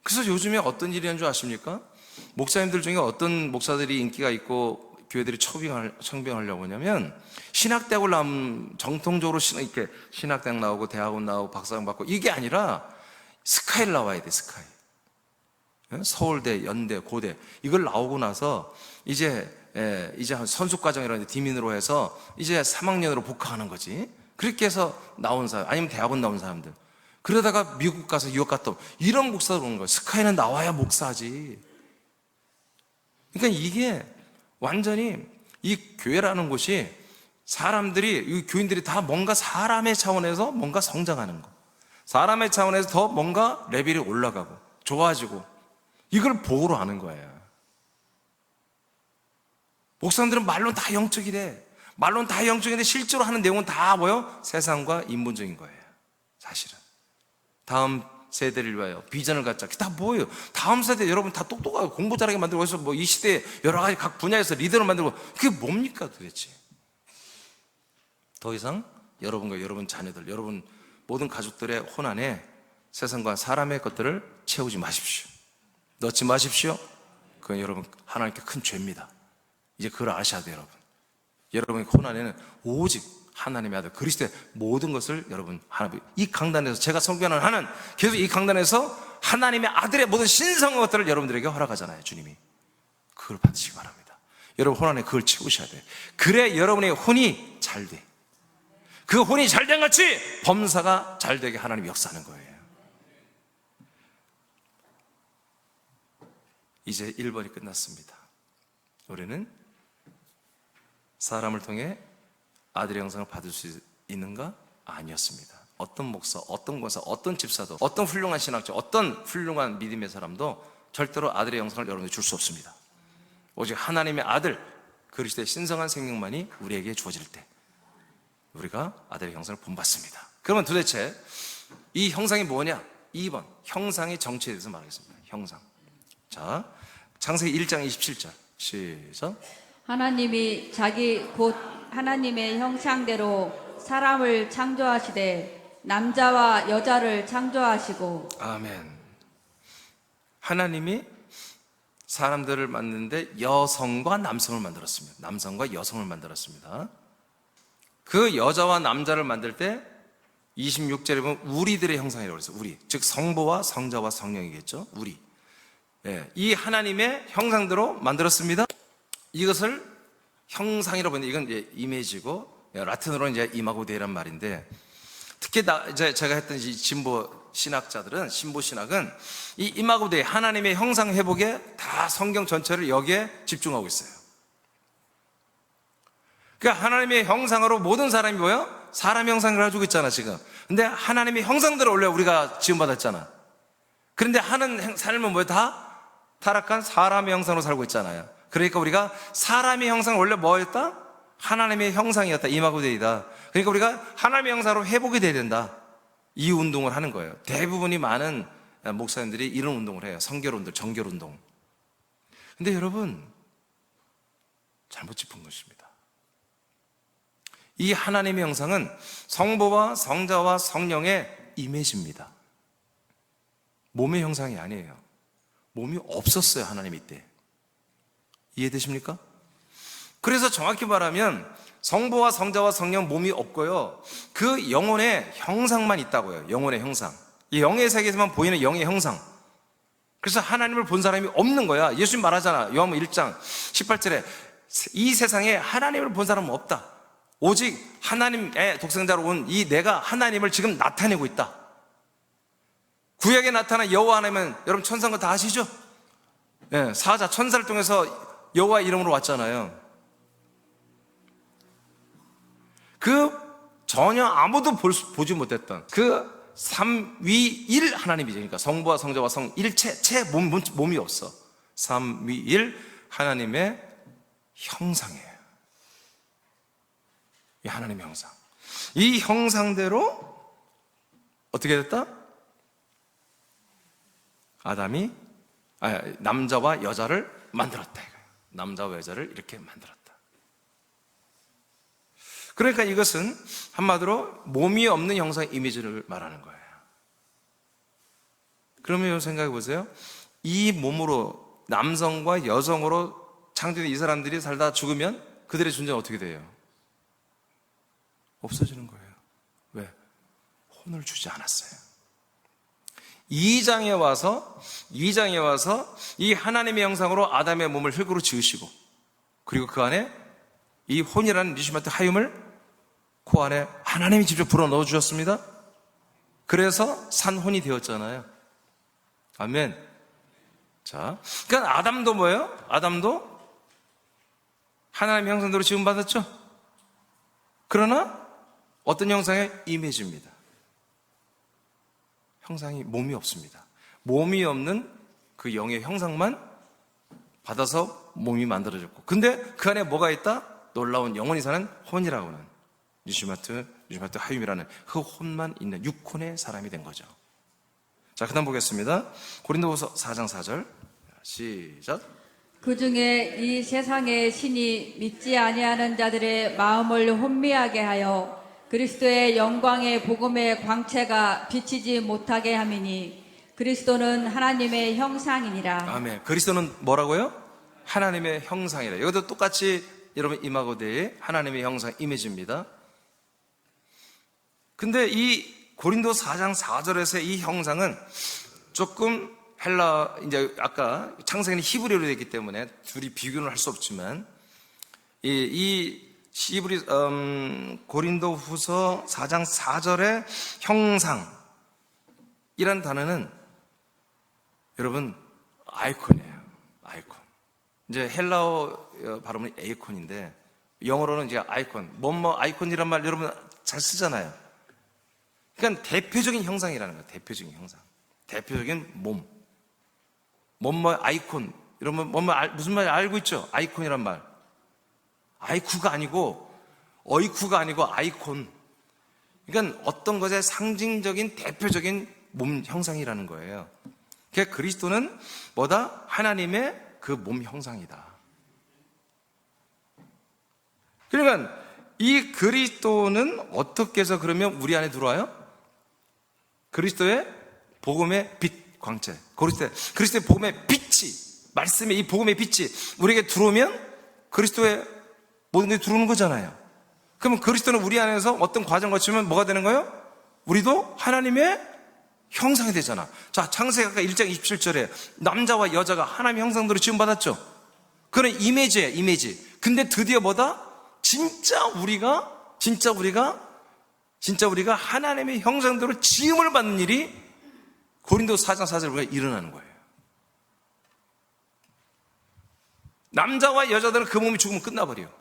그래서 요즘에 어떤 일이 하는 줄 아십니까? 목사님들 중에 어떤 목사들이 인기가 있고 교회들이 청빙하려고 하냐면, 신학대학을 나오면 정통적으로 이렇게 신학대학 나오고 대학원 나오고 박사학 받고 이게 아니라 스카이를 나와야 돼. 스카이. 서울대, 연대, 고대 이걸 나오고 나서 이제 한 선수과정이라는 디민으로 해서 이제 3학년으로 복학하는 거지. 그렇게 해서 나온 사람, 아니면 대학원 나온 사람들, 그러다가 미국 가서 유학 갔다 이런 목사들 오는 거예요. 스카이는 나와야 목사지. 그러니까 이게 완전히 이 교회라는 곳이 사람들이, 이 교인들이 다 뭔가 사람의 차원에서 뭔가 성장하는 거, 사람의 차원에서 더 뭔가 레벨이 올라가고 좋아지고, 이걸 보고로 하는 거예요. 목사님들은 말로는 다 영적이래. 말로는 다 영적인데 실제로 하는 내용은 다 뭐요? 세상과 인본적인 거예요. 사실은 다음 세대를 위하여 비전을 갖자. 다 뭐예요? 다음 세대 여러분 다 똑똑하고 공부 잘하게 만들고 해서 뭐 이 시대에 여러 가지 각 분야에서 리더를 만들고, 그게 뭡니까 도대체? 더 이상 여러분과 여러분 자녀들, 여러분 모든 가족들의 혼안에 세상과 사람의 것들을 채우지 마십시오. 넣지 마십시오. 그건 여러분 하나님께 큰 죄입니다. 이제 그걸 아셔야 돼요. 여러분의 혼안에는 오직 하나님의 아들 그리스도의 모든 것을 여러분 하나님, 이 강단에서 제가 선교하는 하는, 계속 이 강단에서 하나님의 아들의 모든 신성한 것들을 여러분들에게 허락하잖아요. 주님이. 그걸 받으시기 바랍니다. 여러분 혼안에 그걸 채우셔야 돼요. 그래 여러분의 혼이 잘 돼. 그 혼이 잘 된 같이 범사가 잘 되게 하나님이 역사하는 거예요. 이제 1번이 끝났습니다. 우리는 사람을 통해 아들의 형상을 받을 수 있는가? 아니었습니다. 어떤 목사, 어떤 권사, 어떤 집사도, 어떤 훌륭한 신학자, 어떤 훌륭한 믿음의 사람도 절대로 아들의 형상을 여러분에게 줄 수 없습니다. 오직 하나님의 아들 그리스도의 신성한 생명만이 우리에게 주어질 때 우리가 아들의 형상을 본받습니다. 그러면 도대체 이 형상이 뭐냐? 2번, 형상의 정체에 대해서 말하겠습니다. 형상. 자, 창세기 1장 27절 시작. 하나님이 자기 곧 하나님의 형상대로 사람을 창조하시되 남자와 여자를 창조하시고. 아멘. 하나님이 사람들을 만드는데 여성과 남성을 만들었습니다. 남성과 여성을 만들었습니다. 그 여자와 남자를 만들 때 26절에 보면 우리들의 형상이라고 그랬어요. 우리, 즉 성부와 성자와 성령이겠죠. 우리. 이 하나님의 형상대로 만들었습니다. 이것을 형상이라고 하는데 이건 이제 이미지고, 라틴어로는 이제 이마고데이란 말인데, 특히 이제 제가 했던 이 진보 신학자들은, 신보 신학은 이 이마고데이, 하나님의 형상 회복에 다 성경 전체를 여기에 집중하고 있어요. 그러니까 하나님의 형상으로 모든 사람이 뭐예요? 사람 형상을 가지고 있잖아 지금. 근데 하나님의 형상대로 원래 우리가 지음받았잖아. 그런데 하는 삶은 뭐예요? 다 타락한 사람의 형상으로 살고 있잖아요. 그러니까 우리가 사람의 형상은 원래 뭐였다? 하나님의 형상이었다. 이마고데이다. 그러니까 우리가 하나님의 형상으로 회복이 돼야 된다. 이 운동을 하는 거예요. 대부분이 많은 목사님들이 이런 운동을 해요. 성결운동, 정결운동. 근데 여러분 잘못 짚은 것입니다. 이 하나님의 형상은 성부와 성자와 성령의 이미지입니다. 몸의 형상이 아니에요. 몸이 없었어요. 하나님 이때. 이해되십니까? 그래서 정확히 말하면 성부와 성자와 성령 몸이 없고요, 그 영혼의 형상만 있다고요. 영혼의 형상. 이 영의 세계에서만 보이는 영의 형상. 그래서 하나님을 본 사람이 없는 거야. 예수님 말하잖아. 요한복음 1장 18절에 이 세상에 하나님을 본 사람은 없다. 오직 하나님의 독생자로 온 이 내가 하나님을 지금 나타내고 있다. 구약에 나타난 여호와 하나님은 여러분 천사인 거 다 아시죠? 사자 천사를 통해서 여호와 이름으로 왔잖아요. 그 전혀 아무도 보지 못했던 그 삼위일 하나님이죠. 그러니까 성부와 성자와 성 일체 몸이 없어. 삼위일 하나님의 형상이에요. 이 하나님의 형상. 이 형상대로 어떻게 됐다? 아담이 남자와 여자를 만들었다. 남자와 여자를 이렇게 만들었다. 그러니까 이것은 한마디로 몸이 없는 형상의 이미지를 말하는 거예요. 그러면 생각해 보세요. 이 몸으로 남성과 여성으로 창조된 이 사람들이 살다 죽으면 그들의 존재는 어떻게 돼요? 없어지는 거예요. 왜? 혼을 주지 않았어요. 2장에 와서 이 하나님의 형상으로 아담의 몸을 흙으로 지으시고, 그리고 그 안에 이 혼이라는 니시마트 하윰을 코 안에 하나님이 직접 불어 넣어 주셨습니다. 그래서 산혼이 되었잖아요. 아멘. 자, 그러니까 아담도 뭐예요? 아담도 하나님의 형상대로 지음받았죠. 그러나 어떤 형상의 이미지입니다. 형상이 몸이 없습니다. 몸이 없는 그 영의 형상만 받아서 몸이 만들어졌고, 근데 그 안에 뭐가 있다? 놀라운 영원히 사는 혼이라고 하는 니시마트 하윰이라는 그 혼만 있는 육혼의 사람이 된 거죠. 자, 그 다음 보겠습니다. 고린도후서 4장 4절 시작. 그 중에 이 세상의 신이 믿지 아니하는 자들의 마음을 혼미하게 하여 그리스도의 영광의 복음의 광채가 비치지 못하게 함이니 그리스도는 하나님의 형상이니라. 아멘. 그리스도는 뭐라고요? 하나님의 형상이라. 이것도 똑같이 여러분 이마고대의 하나님의 형상 이미지입니다. 근데 이 고린도 4장 4절에서의 이 형상은 조금 헬라, 이제 아까 창세기는 히브리어로 되어 있기 때문에 둘이 비교는 할 수 없지만, 이 히브리, 고린도 후서 4장 4절의 형상이란 단어는 여러분 아이콘이에요. 아이콘. 이제 헬라어 발음은 에이콘인데 영어로는 이제 아이콘. 아이콘이란 말 여러분 잘 쓰잖아요. 그러니까 대표적인 형상이라는 거예요. 대표적인 형상. 대표적인 몸. 아이콘. 이러면 무슨 말인지 알고 있죠? 아이콘이란 말. 아이쿠가 아니고, 어이쿠가 아니고 아이콘. 그러니까 어떤 것의 상징적인 대표적인 몸 형상이라는 거예요. 그러니까 그리스도는 뭐다? 하나님의 그 몸 형상이다. 그러니까 이 그리스도는 어떻게 해서 그러면 우리 안에 들어와요? 그리스도의 복음의 빛, 광채. 그리스도의 복음의 빛이, 말씀의 이 복음의 빛이 우리에게 들어오면 그리스도의 모든 게 들어오는 거잖아요. 그러면 그리스도는 우리 안에서 어떤 과정 거치면 뭐가 되는 거예요? 우리도 하나님의 형상이 되잖아. 자, 창세기 아까 1장 27절에 남자와 여자가 하나님의 형상대로 지음받았죠. 그런 이미지예요, 이미지. 근데 드디어 뭐다? 진짜 우리가 하나님의 형상대로 지음을 받는 일이 고린도 4장 4절에 우리가 일어나는 거예요. 남자와 여자들은 그 몸이 죽으면 끝나버려요.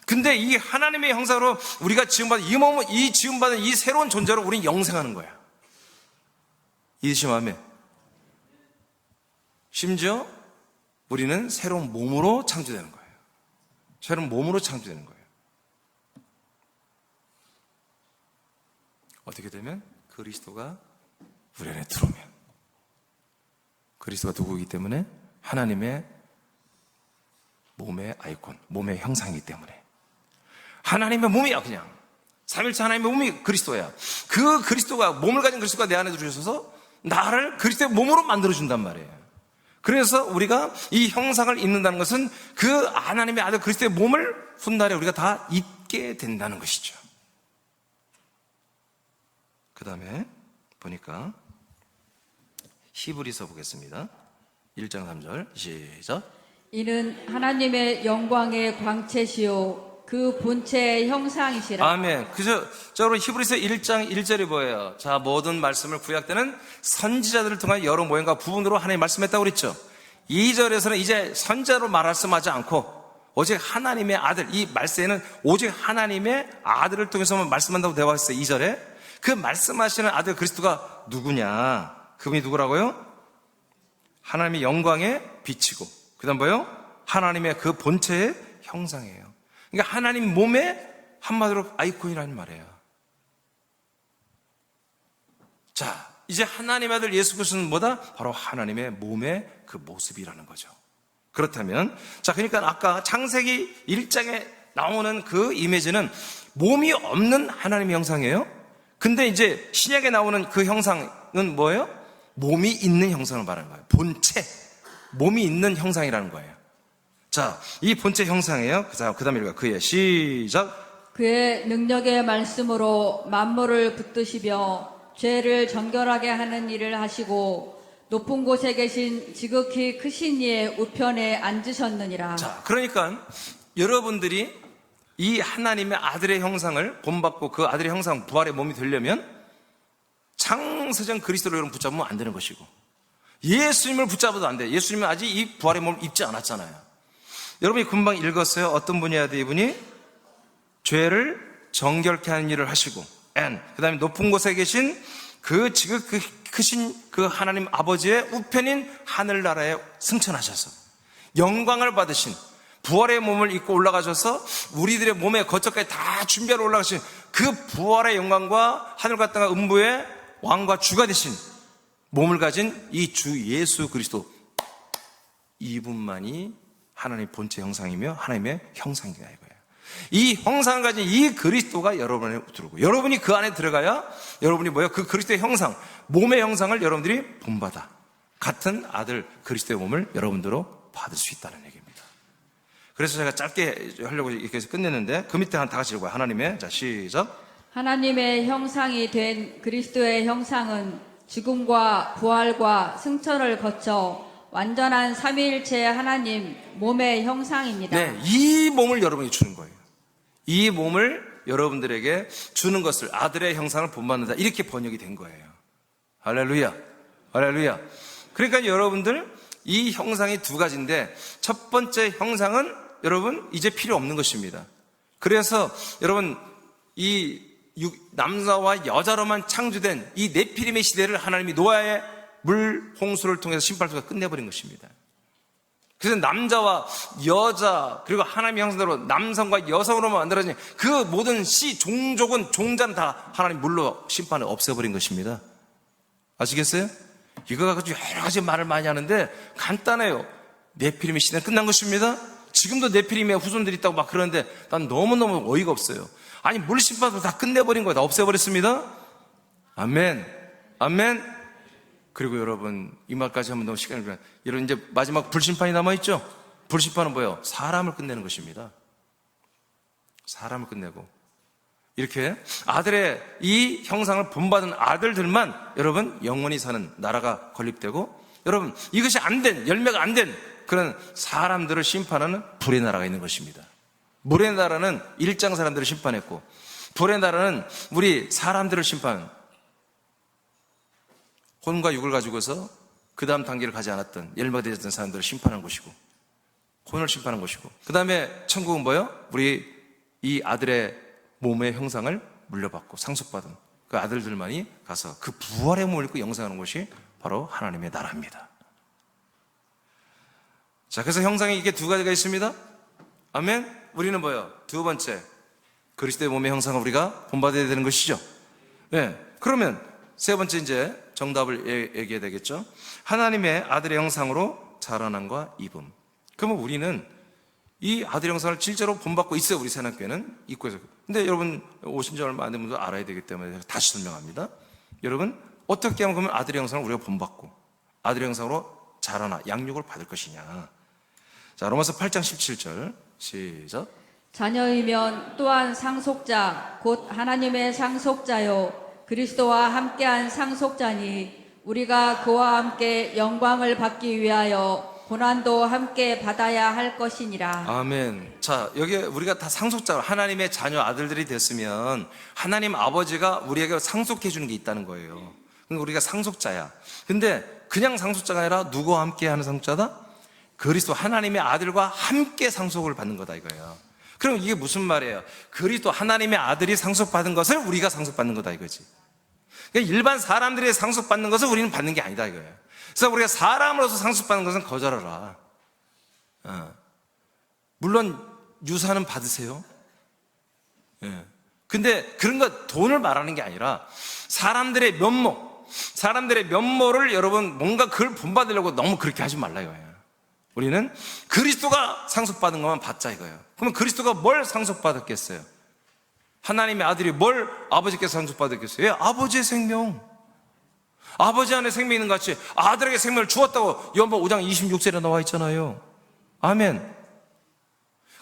근데 이 하나님의 형상으로 우리가 지음받은 이 몸은, 이 지음받은 이 새로운 존재로 우리는 영생하는 거야. 이해하시면 심지어 우리는 새로운 몸으로 창조되는 거예요. 새로운 몸으로 창조되는 거예요. 어떻게 되면? 그리스도가 우리 안에 들어오면. 그리스도가 누구이기 때문에? 하나님의 몸의 아이콘, 몸의 형상이기 때문에. 하나님의 몸이야, 그냥. 삼일체 하나님의 몸이 그리스도야. 그 그리스도가, 몸을 가진 그리스도가 내 안에 들어오셔서 나를 그리스도의 몸으로 만들어준단 말이에요. 그래서 우리가 이 형상을 입는다는 것은 그 하나님의 아들 그리스도의 몸을 훗날에 우리가 다 입게 된다는 것이죠. 그 다음에 보니까 히브리서 보겠습니다. 1장 3절 시작. 이는 하나님의 영광의 광채시요 그 본체의 형상이시라. 아멘. 그죠? 자, 여러분 히브리서 1장 1절이 뭐예요? 자, 모든 말씀을 구약 때는 선지자들을 통한 여러 모양과 부분으로 하나님 말씀했다고 그랬죠. 2절에서는 이제 선지자로 말씀하지 않고 오직 하나님의 아들, 이 말세에는 오직 하나님의 아들을 통해서만 말씀한다고 되어 있어요. 2절에 그 말씀하시는 아들 그리스도가 누구냐? 그분이 누구라고요? 하나님의 영광에 비치고, 그 다음 뭐예요? 하나님의 그 본체의 형상이에요. 그러니까 하나님 몸의 한마디로 아이콘이라는 말이에요. 자, 이제 하나님의 아들 예수 그리스도는 뭐다? 바로 하나님의 몸의 그 모습이라는 거죠. 그렇다면, 자, 그러니까 아까 창세기 1장에 나오는 그 이미지는 몸이 없는 하나님의 형상이에요. 근데 이제 신약에 나오는 그 형상은 뭐예요? 몸이 있는 형상을 말하는 거예요. 본체, 몸이 있는 형상이라는 거예요. 자, 이 본체 형상이에요. 그 다음에 읽어요. 그의 시작. 그의 능력의 말씀으로 만물을 붙드시며 죄를 정결하게 하는 일을 하시고 높은 곳에 계신 지극히 크신 이의 우편에 앉으셨느니라. 자, 그러니까 여러분들이 이 하나님의 아들의 형상을 본받고 그 아들의 형상 부활의 몸이 되려면 창세전 그리스도를 여러분 붙잡으면 안 되는 것이고, 예수님을 붙잡아도 안 돼요. 예수님은 아직 이 부활의 몸을 입지 않았잖아요. 여러분이 금방 읽었어요. 어떤 분이어야 돼? 이분이 죄를 정결케 하는 일을 하시고, 그 다음에 높은 곳에 계신 그 지극히 크신 그 하나님 아버지의 우편인 하늘나라에 승천하셔서 영광을 받으신 부활의 몸을 입고 올라가셔서 우리들의 몸에 거처까지 다 준비하러 올라가신 그 부활의 영광과 하늘과 땅과 음부의 왕과 주가 되신 몸을 가진 이 주 예수 그리스도, 이분만이 하나님의 본체 형상이며 하나님의 형상이다 이거예요. 이 형상을 가진 이 그리스도가 여러분에 들어오고, 여러분이 그 안에 들어가야 여러분이 뭐예요? 그 그리스도의 형상, 몸의 형상을 여러분들이 본받아 같은 아들 그리스도의 몸을 여러분들로 받을 수 있다는 얘기입니다. 그래서 제가 짧게 하려고 이렇게 해서 끝냈는데, 그 밑에 다 같이 읽어요. 하나님의, 자 시작. 하나님의 형상이 된 그리스도의 형상은 죽음과 부활과 승천을 거쳐 완전한 삼위일체 하나님 몸의 형상입니다. 네, 이 몸을 여러분이 주는 거예요. 이 몸을 여러분들에게 주는 것을 아들의 형상을 본받는다, 이렇게 번역이 된 거예요. 할렐루야, 할렐루야. 그러니까 여러분들 이 형상이 두 가지인데, 첫 번째 형상은 여러분 이제 필요 없는 것입니다. 그래서 여러분 이 남자와 여자로만 창조된 이 네피림의 시대를 하나님이 노아의 물 홍수를 통해서 심판수가 끝내버린 것입니다. 그래서 남자와 여자, 그리고 하나님의 형상대로 남성과 여성으로만 만들어진 그 모든 종족은, 종자는 다 하나님 물로 심판을 없애버린 것입니다. 아시겠어요? 이거 가지고 여러 가지 말을 많이 하는데 간단해요. 네피림의 시대는 끝난 것입니다. 지금도 네피림의 후손들이 있다고 막 그러는데 난 너무너무 어이가 없어요. 아니, 물 심판도 다 끝내버린 거예요. 다 없애버렸습니다. 아멘, 아멘. 그리고 여러분, 이 말까지 하면 너무 시간이 걸려요. 여러분, 이제 마지막 불심판이 남아있죠? 불심판은 뭐예요? 사람을 끝내는 것입니다. 사람을 끝내고, 이렇게 아들의 이 형상을 본받은 아들들만 여러분 영원히 사는 나라가 건립되고, 여러분 이것이 안 된, 열매가 안 된 그런 사람들을 심판하는 불의 나라가 있는 것입니다. 물의 나라는 일장 사람들을 심판했고, 불의 나라는 우리 사람들을 심판하는, 혼과 육을 가지고서 그 다음 단계를 가지 않았던, 열매가 되지 않았던 사람들을 심판하는 것이고, 혼을 심판하는 것이고, 그 다음에 천국은 뭐예요? 우리 이 아들의 몸의 형상을 물려받고 상속받은 그 아들들만이 가서 그 부활의 몸을 입고 영생하는 것이 바로 하나님의 나라입니다. 자, 그래서 형상이 이게 두 가지가 있습니다. 아멘. 우리는 뭐예요? 두 번째, 그리스도의 몸의 형상을 우리가 본받아야 되는 것이죠. 네. 그러면 세 번째, 이제 정답을 얘기해야 되겠죠. 하나님의 아들의 형상으로 자라남과 입음. 그러면 우리는 이 아들의 형상을 실제로 본받고 있어요. 우리 새남교회는 입구에서. 근데 여러분 오신 지 얼마 안 된 분도 알아야 되기 때문에 다시 설명합니다. 여러분, 어떻게 하면 그러면 아들의 형상을 우리가 본받고 아들의 형상으로 자라나 양육을 받을 것이냐. 자, 로마서 8장 17절 시작. 자녀이면 또한 상속자 곧 하나님의 상속자요 그리스도와 함께한 상속자니 우리가 그와 함께 영광을 받기 위하여 고난도 함께 받아야 할 것이니라. 아멘. 자, 여기 우리가 다 상속자, 하나님의 자녀 아들들이 됐으면 하나님 아버지가 우리에게 상속해 주는 게 있다는 거예요. 그러니까 우리가 상속자야. 근데 그냥 상속자가 아니라 누구와 함께 하는 상속자다? 그리스도 하나님의 아들과 함께 상속을 받는 거다 이거예요. 그럼 이게 무슨 말이에요? 그리스도 하나님의 아들이 상속받은 것을 우리가 상속받는 거다 이거지. 그러니까 일반 사람들이 상속받는 것을 우리는 받는 게 아니다 이거예요. 그래서 우리가 사람으로서 상속받는 것은 거절하라. 물론 유산은 받으세요. 근데 그런 거 돈을 말하는 게 아니라 사람들의 면모를 여러분 뭔가 그걸 본받으려고 너무 그렇게 하지 말라 이거예요. 우리는 그리스도가 상속받은 것만 받자 이거예요. 그러면 그리스도가 뭘 상속받았겠어요? 하나님의 아들이 뭘 아버지께서 상속받았겠어요? 아버지의 생명. 아버지 안에 생명이 있는 것 같이 아들에게 생명을 주었다고 요한복음 5장 26절에 나와 있잖아요. 아멘.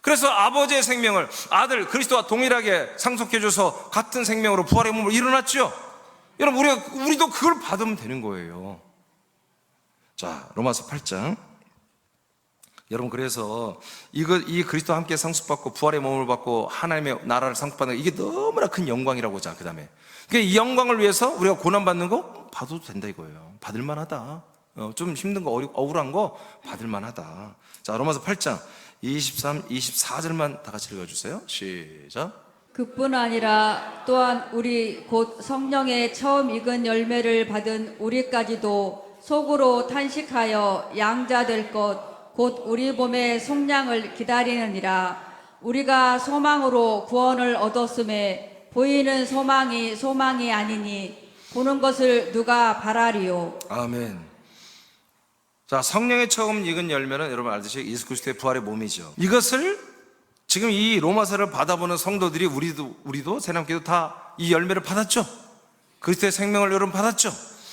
그래서 아버지의 생명을 아들 그리스도와 동일하게 상속해 줘서 같은 생명으로 부활의 몸으로 일어났죠. 여러분 우리도 그걸 받으면 되는 거예요. 자, 로마서 8장. 여러분 그래서 이 그리스도와 함께 상속받고 부활의 몸을 받고 하나님의 나라를 상속받는 이게 너무나 큰 영광이라고 하자. 그다음에 이 영광을 위해서 우리가 고난받는 거 받아도 된다 이거예요. 받을 만하다. 좀 힘든 거 억울한 거 받을 만하다. 자, 로마서 8장 23, 24절만 다 같이 읽어주세요. 시작. 그뿐 아니라 또한 우리 곧 성령의 처음 익은 열매를 받은 우리까지도 속으로 탄식하여 양자 될 것 곧 우리 몸의 속량을 기다리느니라. 우리가 소망으로 구원을 얻었음에 보이는 소망이 아니니 보는 것을 누가 바라리요. 아멘. 자, 성령의 처음 익은 열매는 여러분 알듯이 예수 그리스도의 부활의 몸이죠. 이것을 지금 이 로마서를 받아보는 성도들이 우리도 새남교도 다 이 열매를 받았죠. 그리스도의 생명을 여러분 받았죠.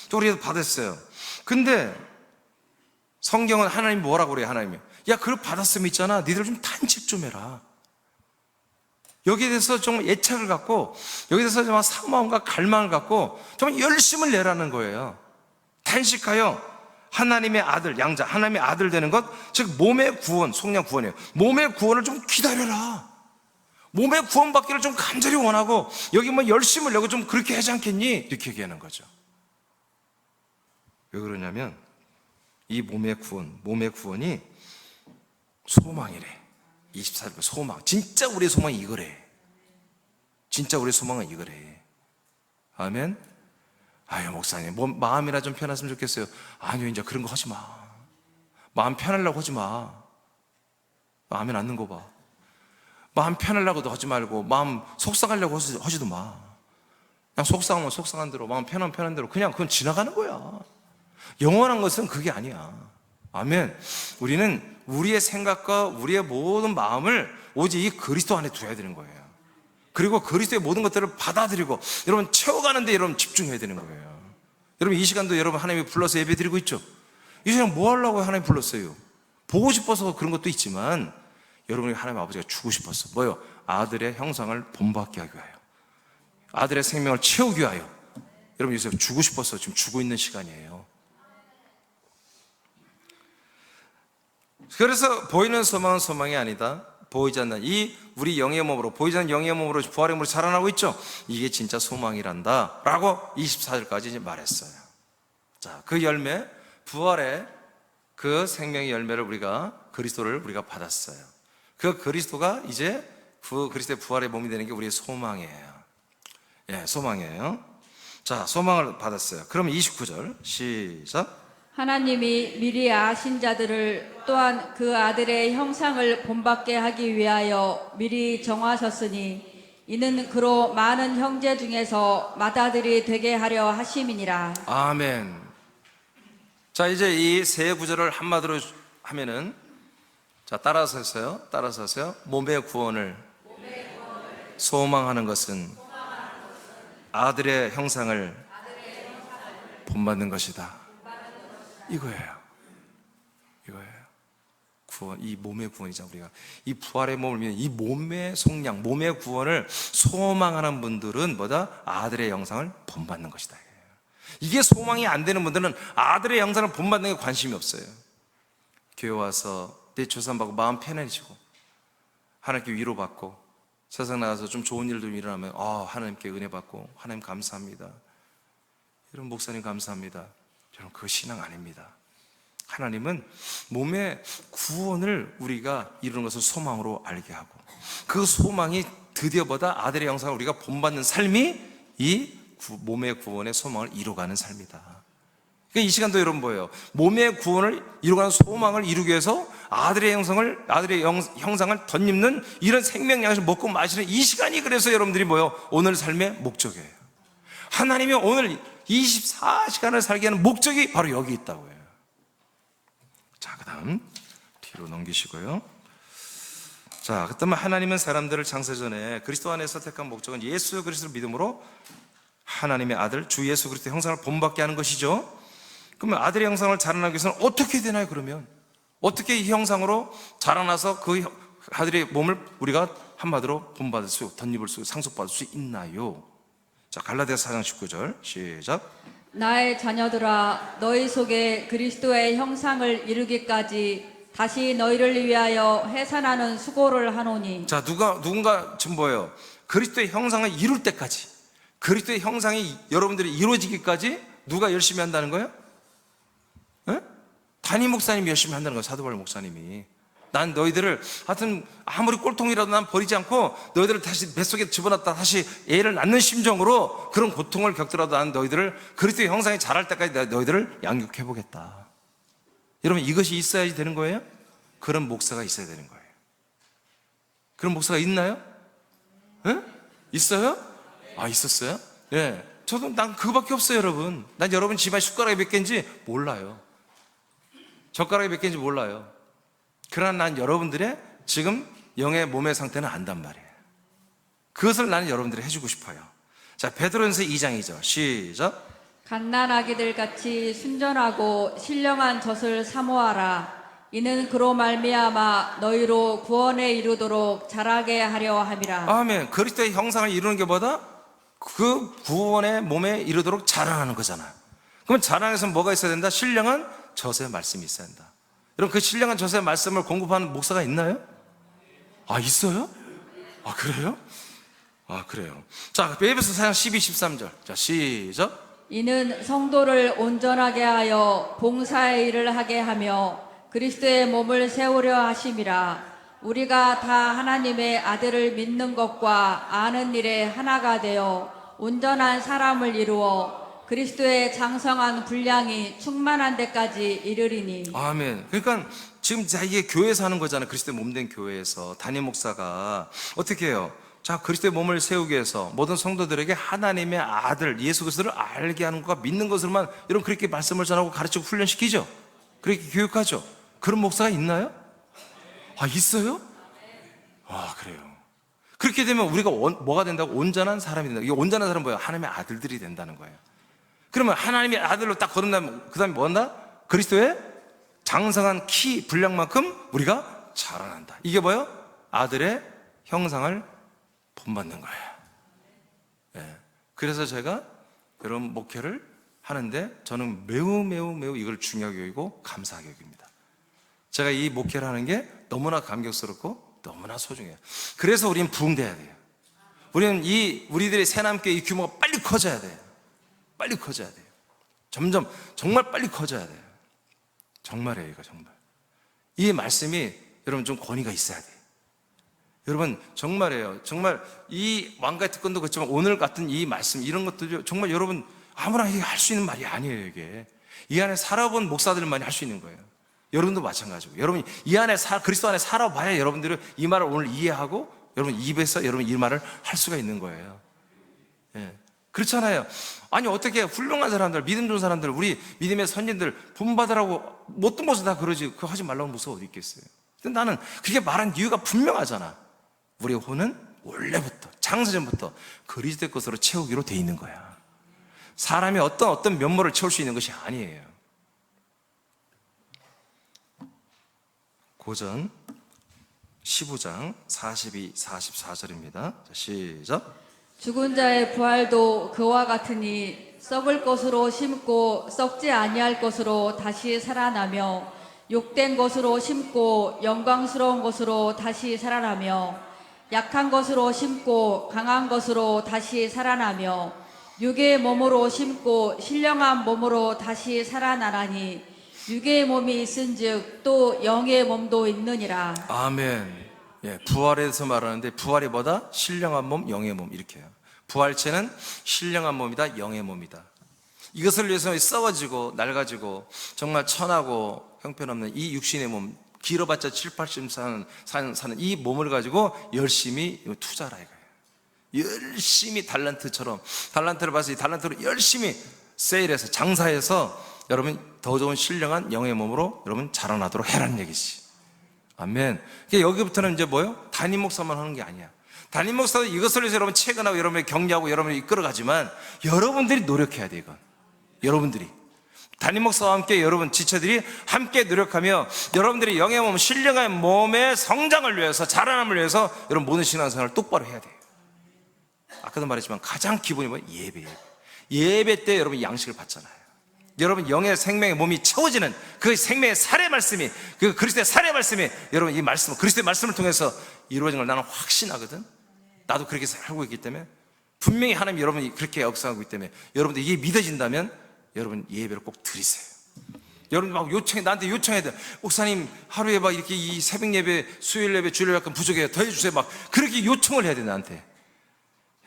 또 우리도 받았어요. 근데 성경은 하나님 뭐라고 그래요? 하나님이 야 그걸 받았으면 있잖아 니들 좀 탄식 좀 해라. 여기에 대해서 좀 애착을 갖고 여기에 대해서 좀 사모함과 갈망을 갖고 좀 열심을 내라는 거예요. 탄식하여 하나님의 아들 양자 하나님의 아들 되는 것 즉 몸의 구원 속량 구원이에요. 몸의 구원을 좀 기다려라. 몸의 구원받기를 좀 간절히 원하고 여기 뭐 열심을 내고 좀 그렇게 하지 않겠니? 이렇게 얘기하는 거죠. 왜 그러냐면 이 몸의 구원이 소망이래. 24절 소망. 진짜 우리의 소망이 이거래. 진짜 우리의 소망은 이거래. 아멘. 아유 목사님 뭐 마음이나 좀 편했으면 좋겠어요. 아니요 이제 그런 거 하지 마. 마음 편하려고 하지 마. 마음에 낫는 거 봐. 마음 편하려고도 하지 말고 마음 속상하려고 하지도 마. 그냥 속상하면 속상한 대로 마음 편하면 편한 대로 그냥 그건 지나가는 거야. 영원한 것은 그게 아니야. 아멘. 우리는 우리의 생각과 우리의 모든 마음을 오직 이 그리스도 안에 두어야 되는 거예요. 그리고 그리스도의 모든 것들을 받아들이고 여러분 채워가는데 여러분 집중해야 되는 거예요. 여러분 이 시간도 여러분 하나님이 불러서 예배 드리고 있죠. 이 시간 뭐 하려고 하나님 불렀어요? 보고 싶어서 그런 것도 있지만 여러분이 하나님 아버지가 주고 싶었어. 뭐요? 아들의 형상을 본받게 하기 위하여 아들의 생명을 채우기 위하여 여러분 요새 주고 싶어서 지금 주고 있는 시간이에요. 그래서 보이는 소망은 소망이 아니다. 보이지 않는 이 우리 영의 몸으로 보이지 않는 영의 몸으로 부활의 몸으로 자라나고 있죠. 이게 진짜 소망이란다 라고 24절까지 말했어요. 자, 그 열매 부활의 그 생명의 열매를 그리스도를 우리가 받았어요. 그 그리스도가 이제 그 그리스도의 부활의 몸이 되는 게 우리의 소망이에요. 예, 소망이에요. 자, 소망을 받았어요. 그럼 29절 시작. 하나님이 미리 아신 자들을 또한 그 아들의 형상을 본받게 하기 위하여 미리 정하셨으니 이는 그로 많은 형제 중에서 맏아들이 되게 하려 하심이니라. 아멘. 자, 이제 이 세 구절을 한마디로 하면은 자, 따라서 하세요. 몸의 구원을 소망하는 것은 아들의 형상을 본받는 것이다. 이거예요. 구원, 이 몸의 구원이죠. 우리가 이 부활의 몸을 위해 이 몸의 속량, 몸의 구원을 소망하는 분들은 뭐다? 아들의 형상을 본받는 것이다. 이게 소망이 안 되는 분들은 아들의 형상을 본받는 게 관심이 없어요. 교회 와서 내 조산받고 마음 편해지고 하나님께 위로받고 세상 나가서 좀 좋은 일도 일어나면 하나님께 은혜 받고 하나님 감사합니다. 여러분 목사님 감사합니다. 여러분 그거 신앙 아닙니다. 하나님은 몸의 구원을 우리가 이루는 것을 소망으로 알게 하고 그 소망이 드디어보다 아들의 형상을 우리가 본받는 삶이 이 몸의 구원의 소망을 이루어가는 삶이다. 그러니까 이 시간도 여러분 뭐예요? 몸의 구원을 이루어가는 소망을 이루기 위해서 아들의 형상을 덧입는 이런 생명양식을 먹고 마시는 이 시간이 그래서 여러분들이 뭐예요? 오늘 삶의 목적이에요. 하나님이 오늘 24시간을 살게 하는 목적이 바로 여기 있다고 해요. 자, 그 다음 뒤로 넘기시고요. 자, 그렇다면 하나님은 사람들을 창세 전에 그리스도 안에 선택한 목적은 예수 그리스도를 믿음으로 하나님의 아들 주 예수 그리스도의 형상을 본받게 하는 것이죠. 그러면 아들의 형상을 자라나기 위해서는 어떻게 되나요? 그러면 어떻게 이 형상으로 자라나서 그 아들의 몸을 우리가 한마디로 본받을 수, 덧입을 수, 상속받을 수 있나요? 자, 갈라디아서 4장 19절 시작. 나의 자녀들아 너희 속에 그리스도의 형상을 이루기까지 다시 너희를 위하여 해산하는 수고를 하노니. 자, 누군가 지금 뭐예요? 그리스도의 형상을 이룰 때까지, 그리스도의 형상이 여러분들이 이루어지기까지 누가 열심히 한다는 거예요? 에? 담임 목사님이 열심히 한다는 거예요. 사도 바울 목사님이. 난 너희들을 하여튼 아무리 꼴통이라도 난 버리지 않고 너희들을 다시 뱃속에 집어넣었다 다시 애를 낳는 심정으로 그런 고통을 겪더라도 난 너희들을 그리스도의 형상이 자랄 때까지 내가 너희들을 양육해 보겠다. 여러분, 이것이 있어야지 되는 거예요? 그런 목사가 있어야 되는 거예요. 그런 목사가 있나요? 에? 있어요? 아, 있었어요? 예. 저도 난 그거밖에 없어요, 여러분. 난 여러분 집안에 숟가락이 몇 개인지 몰라요. 젓가락이 몇 개인지 몰라요. 그러나 난 여러분들의 지금 영의 몸의 상태는 안단 말이에요. 그것을 나는 여러분들이 해주고 싶어요. 자, 베드로전서 2장 2절 시작. 갓난아기들 같이 순전하고 신령한 젖을 사모하라. 이는 그로 말미암아 너희로 구원에 이르도록 자라게 하려 함이라. 아멘. 그리스도의 형상을 이루는 게 뭐다? 그 구원의 몸에 이르도록 자라나는 거잖아. 그럼 자라나기 위해서 뭐가 있어야 된다? 신령한 젖의 말씀이 있어야 된다. 여러분, 그 신령한 젖의 말씀을 공급하는 목사가 있나요? 아, 있어요? 아, 그래요? 아, 그래요. 자, 에베소 4장 12, 13절. 자, 시작. 이는 성도를 온전하게 하여 봉사의 일을 하게 하며 그리스도의 몸을 세우려 하심이라. 우리가 다 하나님의 아들을 믿는 것과 아는 일에 하나가 되어 온전한 사람을 이루어 그리스도의 장성한 분량이 충만한 데까지 이르리니. 아멘. 그러니까 지금 자, 이게 교회에서 하는 거잖아요. 그리스도의 몸된 교회에서 담임 목사가 어떻게 해요? 자, 그리스도의 몸을 세우기 위해서 모든 성도들에게 하나님의 아들 예수 그리스도를 알게 하는 것과 믿는 것으로만 여러분 그렇게 말씀을 전하고 가르치고 훈련시키죠. 그렇게 교육하죠. 그런 목사가 있나요? 아, 있어요? 아, 그래요. 그렇게 되면 우리가 뭐가 된다고? 온전한 사람이 된다. 이게 온전한 사람은 뭐예요? 하나님의 아들들이 된다는 거예요. 그러면 하나님의 아들로 딱 거듭나면 그 다음에 뭐한다? 그리스도의 장성한 키 분량만큼 우리가 자라난다. 이게 뭐예요? 아들의 형상을 본받는 거예요. 네. 그래서 제가 여러분 목회를 하는데 저는 매우 이걸 중요하게 여기고 감사하게 여깁니다. 제가 이 목회를 하는 게 너무나 감격스럽고 너무나 소중해요. 그래서 우리는 부흥돼야 돼요. 우리는 우리들의 새남교회 이 규모가 빨리 커져야 돼요. 빨리 커져야 돼요. 점점 정말 빨리 커져야 돼요. 정말이에요, 이거 정말. 이 말씀이 여러분 좀 권위가 있어야 돼요. 여러분 정말이에요. 정말 이 왕가의 특권도 그렇지만 오늘 같은 이 말씀 이런 것들이 정말 여러분 아무나 할 수 있는 말이 아니에요. 이게 이 안에 살아본 목사들만이 할 수 있는 거예요. 여러분도 마찬가지고 여러분이 이 안에 그리스도 안에 살아봐야 여러분들은 이 말을 오늘 이해하고 여러분 입에서 여러분 이 말을 할 수가 있는 거예요. 예. 그렇잖아요. 아니 어떻게 훌륭한 사람들, 믿음 좋은 사람들, 우리 믿음의 선진들 본받으라고 못된 모습 다 그러지 그거 하지 말라는 모습 어디 있겠어요. 근데 나는 그렇게 말한 이유가 분명하잖아. 우리의 혼은 원래부터 창세전부터 그리스도의 것으로 채우기로 돼 있는 거야. 사람이 어떤 면모를 채울 수 있는 것이 아니에요. 고전 15장 42, 44절입니다. 시작. 죽은 자의 부활도 그와 같으니 썩을 것으로 심고 썩지 아니할 것으로 다시 살아나며 욕된 것으로 심고 영광스러운 것으로 다시 살아나며 약한 것으로 심고 강한 것으로 다시 살아나며 육의 몸으로 심고 신령한 몸으로 다시 살아나라니 육의 몸이 있은즉 또 영의 몸도 있느니라. 아멘. 예, 부활에 대해서 말하는데 부활이 뭐다? 신령한 몸, 영의 몸 이렇게요. 부활체는 신령한 몸이다, 영의 몸이다. 이것을 위해서 썩어지고 낡아지고 정말 천하고 형편없는 이 육신의 몸, 길어봤자 7, 80 사는 이 몸을 가지고 열심히 투자라 이거예요. 열심히 달란트를 봐서 이 달란트로 열심히 세일해서 장사해서 여러분 더 좋은 신령한 영의 몸으로 여러분 자라나도록 해라는 얘기지. 아멘. 여기부터는 이제 뭐예요? 담임 목사만 하는 게 아니야. 담임 목사도 이것을 위해서 여러분 체근하고 여러분을 격려하고 여러분을 이끌어가지만 여러분들이 노력해야 돼. 이건 여러분들이 담임 목사와 함께 여러분 지체들이 함께 노력하며 여러분들이 영의 몸, 신령한 몸의 성장을 위해서, 자라남을 위해서 여러분 모든 신앙생활을 똑바로 해야 돼요. 아까도 말했지만 가장 기본이 뭐예요? 예배 때 여러분 양식을 받잖아요. 여러분 영의 생명의 몸이 채워지는 그 생명의 살의 말씀이, 그 그리스도의 살의 말씀이 여러분 이 말씀, 그리스도의 말씀을 통해서 이루어진 걸 나는 확신하거든. 나도 그렇게 살고 있기 때문에 분명히 하나님이 여러분이 그렇게 역사하고 있기 때문에 여러분들 이게 믿어진다면 여러분 예배를 꼭 드리세요. 여러분 막 나한테 요청해야 돼. 목사님 하루에 막 이렇게 이 새벽 예배, 수요일 예배, 주일 약간 부족해요. 더 해주세요. 막 그렇게 요청을 해야 돼 나한테.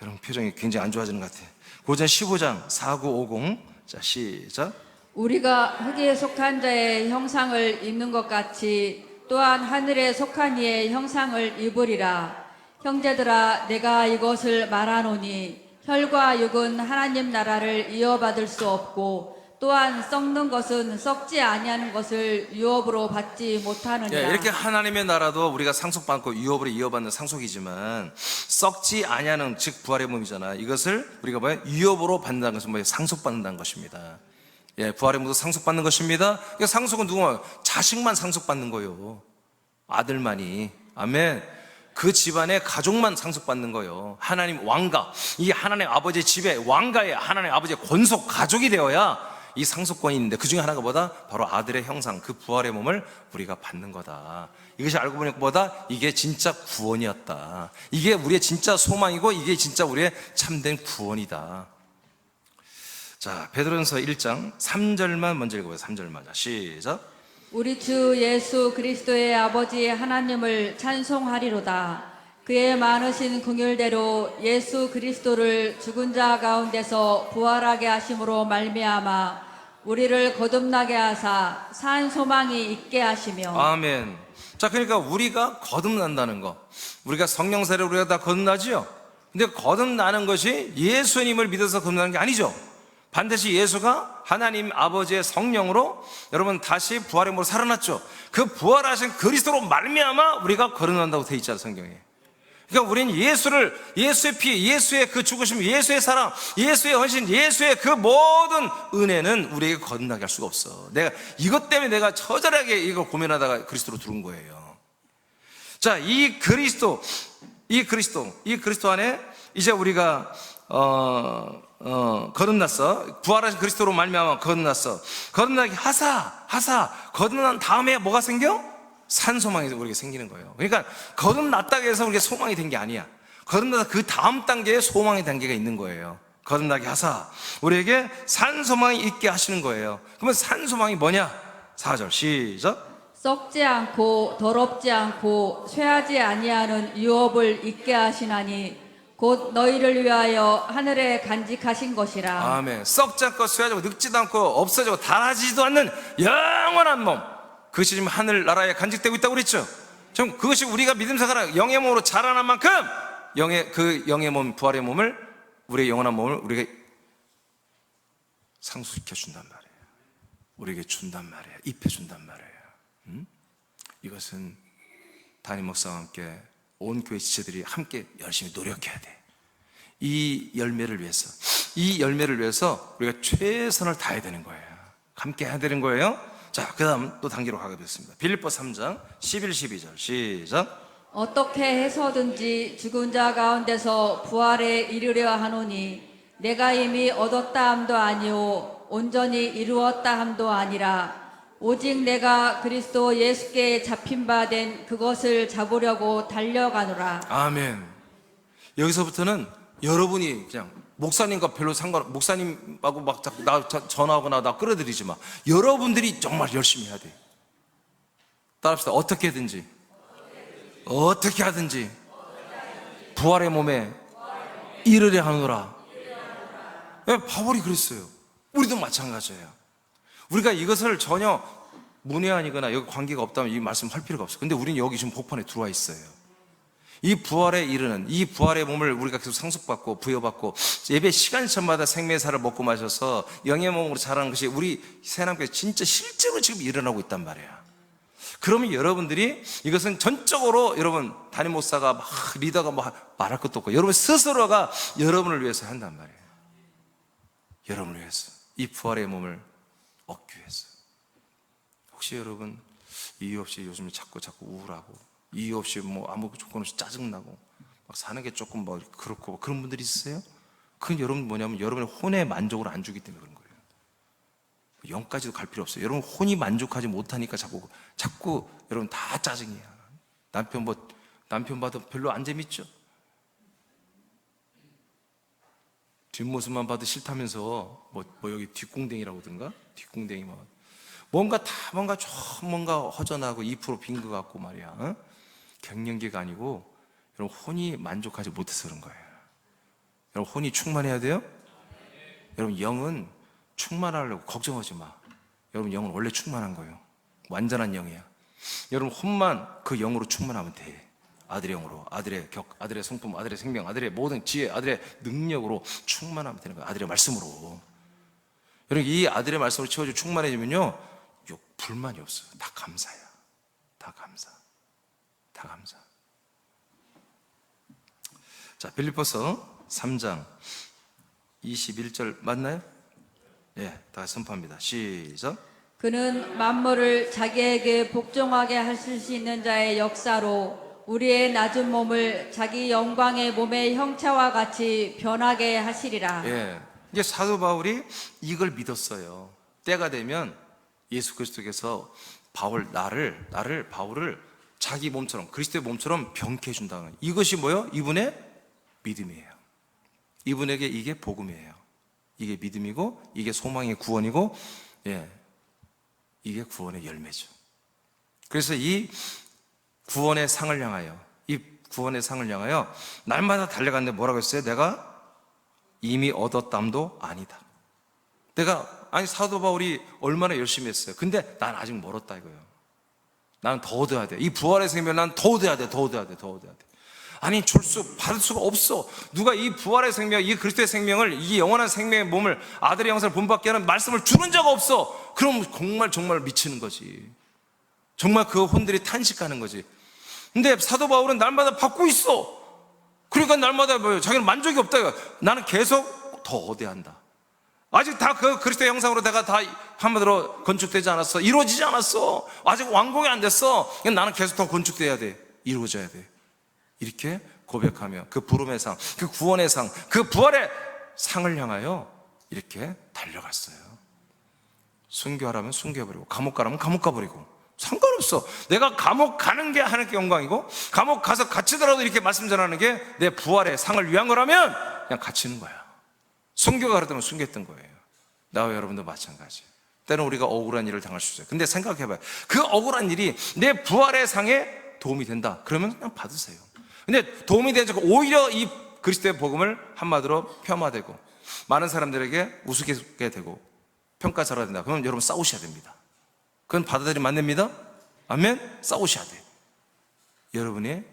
여러분 표정이 굉장히 안 좋아지는 것 같아요. 고전 15장 4950. 자 시작. 우리가 흙에 속한 자의 형상을 입는 것 같이 또한 하늘에 속한 이의 형상을 입으리라. 형제들아, 내가 이것을 말하노니 혈과 육은 하나님 나라를 이어받을 수 없고 또한 썩는 것은 썩지 아니하는 것을 유업으로 받지 못하느니라. 이렇게 하나님의 나라도 우리가 상속받고 유업으로 이어받는 상속이지만 썩지 아니하는, 즉 부활의 몸이잖아. 이것을 우리가 뭐예요? 유업으로 받는다는 것은 뭐예요? 상속받는다는 것입니다. 부활의 몸도 상속받는 것입니다. 그러니까 상속은 누구만? 자식만 상속받는 거예요. 아들만이. 아멘. 그 집안의 가족만 상속받는 거예요. 하나님 왕가, 이 하나님 아버지의 집에 왕가의 하나님 아버지의 권속 가족이 되어야 이 상속권이 있는데, 그 중에 하나가 뭐다? 바로 아들의 형상, 그 부활의 몸을 우리가 받는 거다. 이것이 알고 보니까 뭐다? 이게 진짜 구원이었다. 이게 우리의 진짜 소망이고 이게 진짜 우리의 참된 구원이다. 자, 베드로전서 1장 3절만 먼저 읽어보세요. 3절만. 자, 시작. 우리 주 예수 그리스도의 아버지 하나님을 찬송하리로다. 그의 많으신 긍휼대로 예수 그리스도를 죽은 자 가운데서 부활하게 하심으로 말미암아 우리를 거듭나게 하사 산 소망이 있게 하시며. 아멘. 자, 그러니까 우리가 거듭난다는 거, 우리가 성령세례로 우리가 다 거듭나지요. 근데 거듭나는 것이 예수님을 믿어서 거듭나는 게 아니죠. 반드시 예수가 하나님 아버지의 성령으로 여러분 다시 부활의 몸으로 살아났죠. 그 부활하신 그리스도로 말미암아 우리가 거듭난다고 돼 있잖아요, 성경에. 그러니까 우리는 예수의 피, 예수의 그 죽으심, 예수의 사랑, 예수의 헌신, 예수의 그 모든 은혜는 우리에게 거듭나게 할 수가 없어. 내가 이것 때문에 내가 처절하게 이걸 고민하다가 그리스도로 들어온 거예요. 자, 이 그리스도 안에 이제 우리가 거듭났어. 부활하신 그리스도로 말미암아 거듭났어. 거듭나게 하사 거듭난 다음에 뭐가 생겨? 산 소망이 우리에게 생기는 거예요. 그러니까 거듭났다고 해서 우리가 소망이 된 게 아니야. 거듭나서 그 다음 단계에 소망의 단계가 있는 거예요. 거듭나게 하사 우리에게 산 소망이 있게 하시는 거예요. 그러면 산 소망이 뭐냐? 4절 시작. 썩지 않고 더럽지 않고 쇠하지 아니하는 유업을 있게 하시나니 곧 너희를 위하여 하늘에 간직하신 것이라. 아멘. 썩지 않고 쇠하지 않고 늙지도 않고 없어지고 닳아지지도 않는 영원한 몸, 그것이 지금 하늘나라에 간직되고 있다고 그랬죠. 좀 그것이 우리가 믿음 생활 영의 몸으로 자라난 만큼 영의 몸, 부활의 몸을, 우리의 영원한 몸을 우리에게 상속시켜 준단 말이에요. 우리에게 준단 말이에요. 입혀 준단 말이에요. 이것은 담임 목사와 함께 온 교회 지체들이 함께 열심히 노력해야 돼. 이 열매를 위해서 우리가 최선을 다해야 되는 거예요. 함께 해야 되는 거예요. 자, 그 다음 또 단계로 가게 됐습니다. 빌립보 3장 11, 12절 시작. 어떻게 해서든지 죽은 자 가운데서 부활에 이르려 하노니 내가 이미 얻었다 함도 아니오 온전히 이루었다 함도 아니라 오직 내가 그리스도 예수께 잡힌 바 된 그것을 잡으려고 달려가노라. 아멘. 여기서부터는 여러분이 그냥 목사님과 별로 목사님하고 막 자꾸 나 전화하거나 나 끌어들이지 마. 여러분들이 정말 열심히 해야 돼. 따라합시다. 어떻게 하든지 부활의 몸에 이르려 하노라. 바울이 그랬어요. 우리도 마찬가지예요. 우리가 이것을 전혀 문외한이거나 여기 관계가 없다면 이 말씀 할 필요가 없어요. 근데 우리는 여기 지금 복판에 들어와 있어요. 이 부활에 이르는, 이 부활의 몸을 우리가 계속 상속받고 부여받고 예배 시간차마다 생명사를 먹고 마셔서 영의 몸으로 자라는 것이 우리 새남교회 진짜 실제로 지금 일어나고 있단 말이야. 그러면 여러분들이 이것은 전적으로 여러분 담임 목사가 막 리더가 뭐 말할 것도 없고 여러분 스스로가 여러분을 위해서 한단 말이에요. 여러분을 위해서, 이 부활의 몸을 얻기 위해서. 혹시 여러분 이유 없이 요즘 자꾸 우울하고 이유 없이 뭐 아무 조건 없이 짜증나고 막 사는 게 조금 뭐 그렇고 그런 분들이 있으세요? 그건 여러분 뭐냐면 여러분의 혼의 만족을 안 주기 때문에 그런 거예요. 영까지도 갈 필요 없어요. 여러분 혼이 만족하지 못하니까 자꾸 여러분 다 짜증이야. 남편 봐도 별로 안 재밌죠? 뒷모습만 봐도 싫다면서 뭐 여기 뒷궁뎅이라고 그러던가? 뒷궁뎅이 뭔가 허전하고 2% 빈 것 같고 말이야. 어? 갱년기가 아니고 여러분 혼이 만족하지 못해서 그런 거예요. 여러분 혼이 충만해야 돼요? 여러분 영은 충만하려고 걱정하지 마. 여러분 영은 원래 충만한 거예요. 완전한 영이야. 여러분 혼만 그 영으로 충만하면 돼. 아들의 영으로, 아들의 아들의 성품, 아들의 생명, 아들의 모든 지혜, 아들의 능력으로 충만하면 되는 거예요. 아들의 말씀으로. 여러분 이 아들의 말씀으로 채워지고 충만해지면요 불만이 없어요. 다 감사야. 다 감사. 자, 빌립보서 3장 21절 맞나요? 예, 다 같이 선포합니다. 시작. 그는 만물을 자기에게 복종하게 하실 수 있는 자의 역사로 우리의 낮은 몸을 자기 영광의 몸의 형체와 같이 변하게 하시리라. 예, 이제 사도 바울이 이걸 믿었어요. 때가 되면 예수 그리스도께서 바울을 자기 몸처럼, 그리스도의 몸처럼 병케 해준다는 거예요. 이것이 뭐예요? 이분의 믿음이에요. 이분에게 이게 복음이에요. 이게 믿음이고 이게 소망의 구원이고, 예, 이게 구원의 열매죠. 그래서 이 구원의 상을 향하여 날마다 달려갔는데 뭐라고 했어요? 내가 이미 얻었담도 아니다. 사도 바울이 얼마나 열심히 했어요. 근데 난 아직 멀었다 이거예요. 나는 더 얻어야 돼. 이 부활의 생명을 난 더 얻어야 돼. 아니 받을 수가 없어. 누가 이 부활의 생명, 이 그리스도의 생명을, 이 영원한 생명의 몸을, 아들의 영상을 본받게 하는 말씀을 주는 자가 없어. 그럼 정말 미치는 거지. 정말 그 혼들이 탄식하는 거지. 근데 사도 바울은 날마다 받고 있어. 그러니까 날마다 자기는 만족이 없다. 나는 계속 더 얻어야 한다. 아직 다 그 그리스도의 형상으로 내가 다 한마디로 건축되지 않았어. 이루어지지 않았어. 아직 완공이 안 됐어. 나는 계속 더 건축돼야 돼. 이루어져야 돼. 이렇게 고백하며 그 부름의 상, 그 구원의 상, 그 부활의 상을 향하여 이렇게 달려갔어요. 순교하라면 순교해버리고 감옥 가라면 감옥 가버리고 상관없어. 내가 감옥 가는 게 하나님께 영광이고 감옥 가서 갇히더라도 이렇게 말씀 전하는 게 내 부활의 상을 위한 거라면 그냥 갇히는 거야. 순교가 그렇다면 순교했던 거예요. 나와 여러분도 마찬가지. 때는 우리가 억울한 일을 당할 수 있어요. 근데 생각해봐요. 그 억울한 일이 내 부활의 상에 도움이 된다. 그러면 그냥 받으세요. 근데 도움이 되지 않고 오히려 이 그리스도의 복음을 한마디로 폄하되고 많은 사람들에게 우습게 되고 평가절하 된다. 그러면 여러분 싸우셔야 됩니다. 그건 받아들이면 안 됩니다. 아멘? 싸우셔야 돼요. 여러분의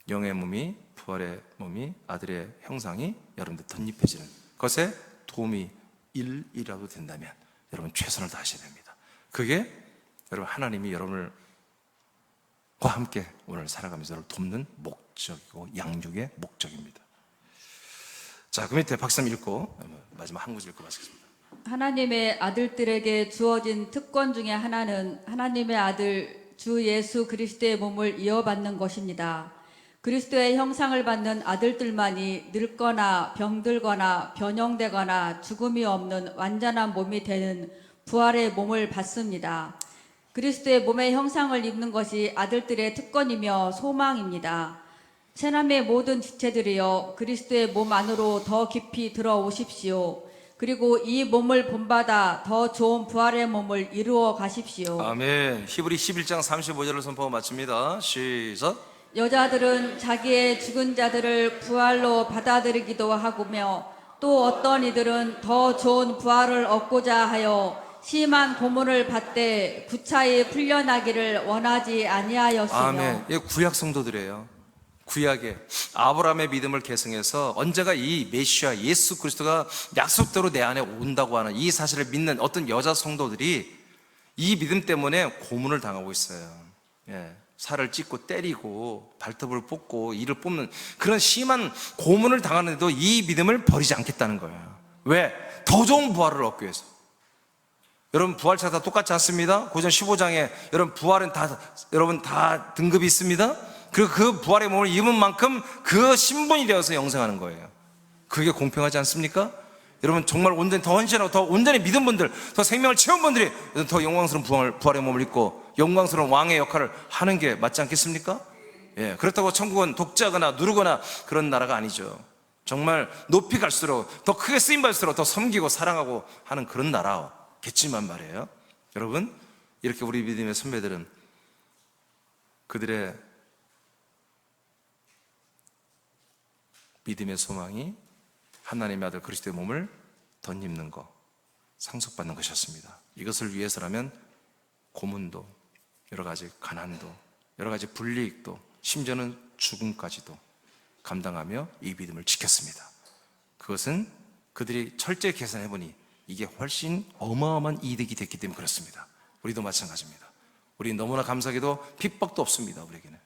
영의 몸이, 부활의 몸이, 아들의 형상이 여러분들 덧입혀지는 것에 도움이 1이라도 된다면 여러분 최선을 다하셔야 됩니다. 그게 여러분 하나님이 여러분과 함께 오늘 살아가면서 여러분을 돕는 목적이고 양육의 목적입니다. 자, 그 밑에 박수 읽고 마지막 한 구절 읽고 마치겠습니다. 하나님의 아들들에게 주어진 특권 중에 하나는 하나님의 아들 주 예수 그리스도의 몸을 이어받는 것입니다. 그리스도의 형상을 받는 아들들만이 늙거나 병들거나 변형되거나 죽음이 없는 완전한 몸이 되는 부활의 몸을 받습니다. 그리스도의 몸의 형상을 입는 것이 아들들의 특권이며 소망입니다. 새남의 모든 지체들이여 그리스도의 몸 안으로 더 깊이 들어오십시오. 그리고 이 몸을 본받아 더 좋은 부활의 몸을 이루어 가십시오. 아멘. 히브리 11장 35절을 선포하고 마칩니다. 시작. 여자들은 자기의 죽은 자들을 부활로 받아들이기도 하고며 또 어떤 이들은 더 좋은 부활을 얻고자 하여 심한 고문을 받되 구차히 풀려나기를 원하지 아니하였으며. 아멘. 이 구약 성도들이에요. 구약에 아브라함의 믿음을 계승해서 언제가 이 메시아 예수 그리스도가 약속대로 내 안에 온다고 하는 이 사실을 믿는 어떤 여자 성도들이 이 믿음 때문에 고문을 당하고 있어요. 살을 찢고 때리고 발톱을 뽑고 이를 뽑는 그런 심한 고문을 당하는데도 이 믿음을 버리지 않겠다는 거예요. 왜? 더 좋은 부활을 얻기 위해서. 여러분 부활차 다 똑같지 않습니다? 고전 15장에 여러분 부활은 여러분 다 등급이 있습니다. 그리고 그 부활의 몸을 입은 만큼 그 신분이 되어서 영생하는 거예요. 그게 공평하지 않습니까? 여러분 정말 온전히 더 헌신하고 더 온전히 믿은 분들, 더 생명을 채운 분들이 더 영광스러운 부활의 몸을 입고 영광스러운 왕의 역할을 하는 게 맞지 않겠습니까? 그렇다고 천국은 독자거나 누르거나 그런 나라가 아니죠. 정말 높이 갈수록 더 크게 쓰임받을수록 더 섬기고 사랑하고 하는 그런 나라겠지만 말이에요. 여러분 이렇게 우리 믿음의 선배들은 그들의 믿음의 소망이 하나님의 아들 그리스도의 몸을 덧입는 것, 상속받는 것이었습니다. 이것을 위해서라면 고문도, 여러 가지 가난도, 여러 가지 불이익도, 심지어는 죽음까지도 감당하며 이 믿음을 지켰습니다. 그것은 그들이 철저히 계산해보니 이게 훨씬 어마어마한 이득이 됐기 때문에 그렇습니다. 우리도 마찬가지입니다. 우리 너무나 감사하게도 핍박도 없습니다. 우리에게는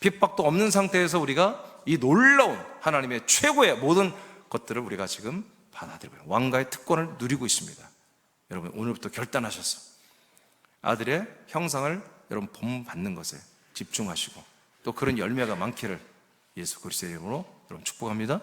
핍박도 없는 상태에서 우리가 이 놀라운 하나님의 최고의 모든 것들을 우리가 지금 받아들이고 왕가의 특권을 누리고 있습니다. 여러분 오늘부터 결단하셔서 아들의 형상을 여러분 본받는 것에 집중하시고 또 그런 열매가 많기를 예수 그리스도의 이름으로 여러분 축복합니다.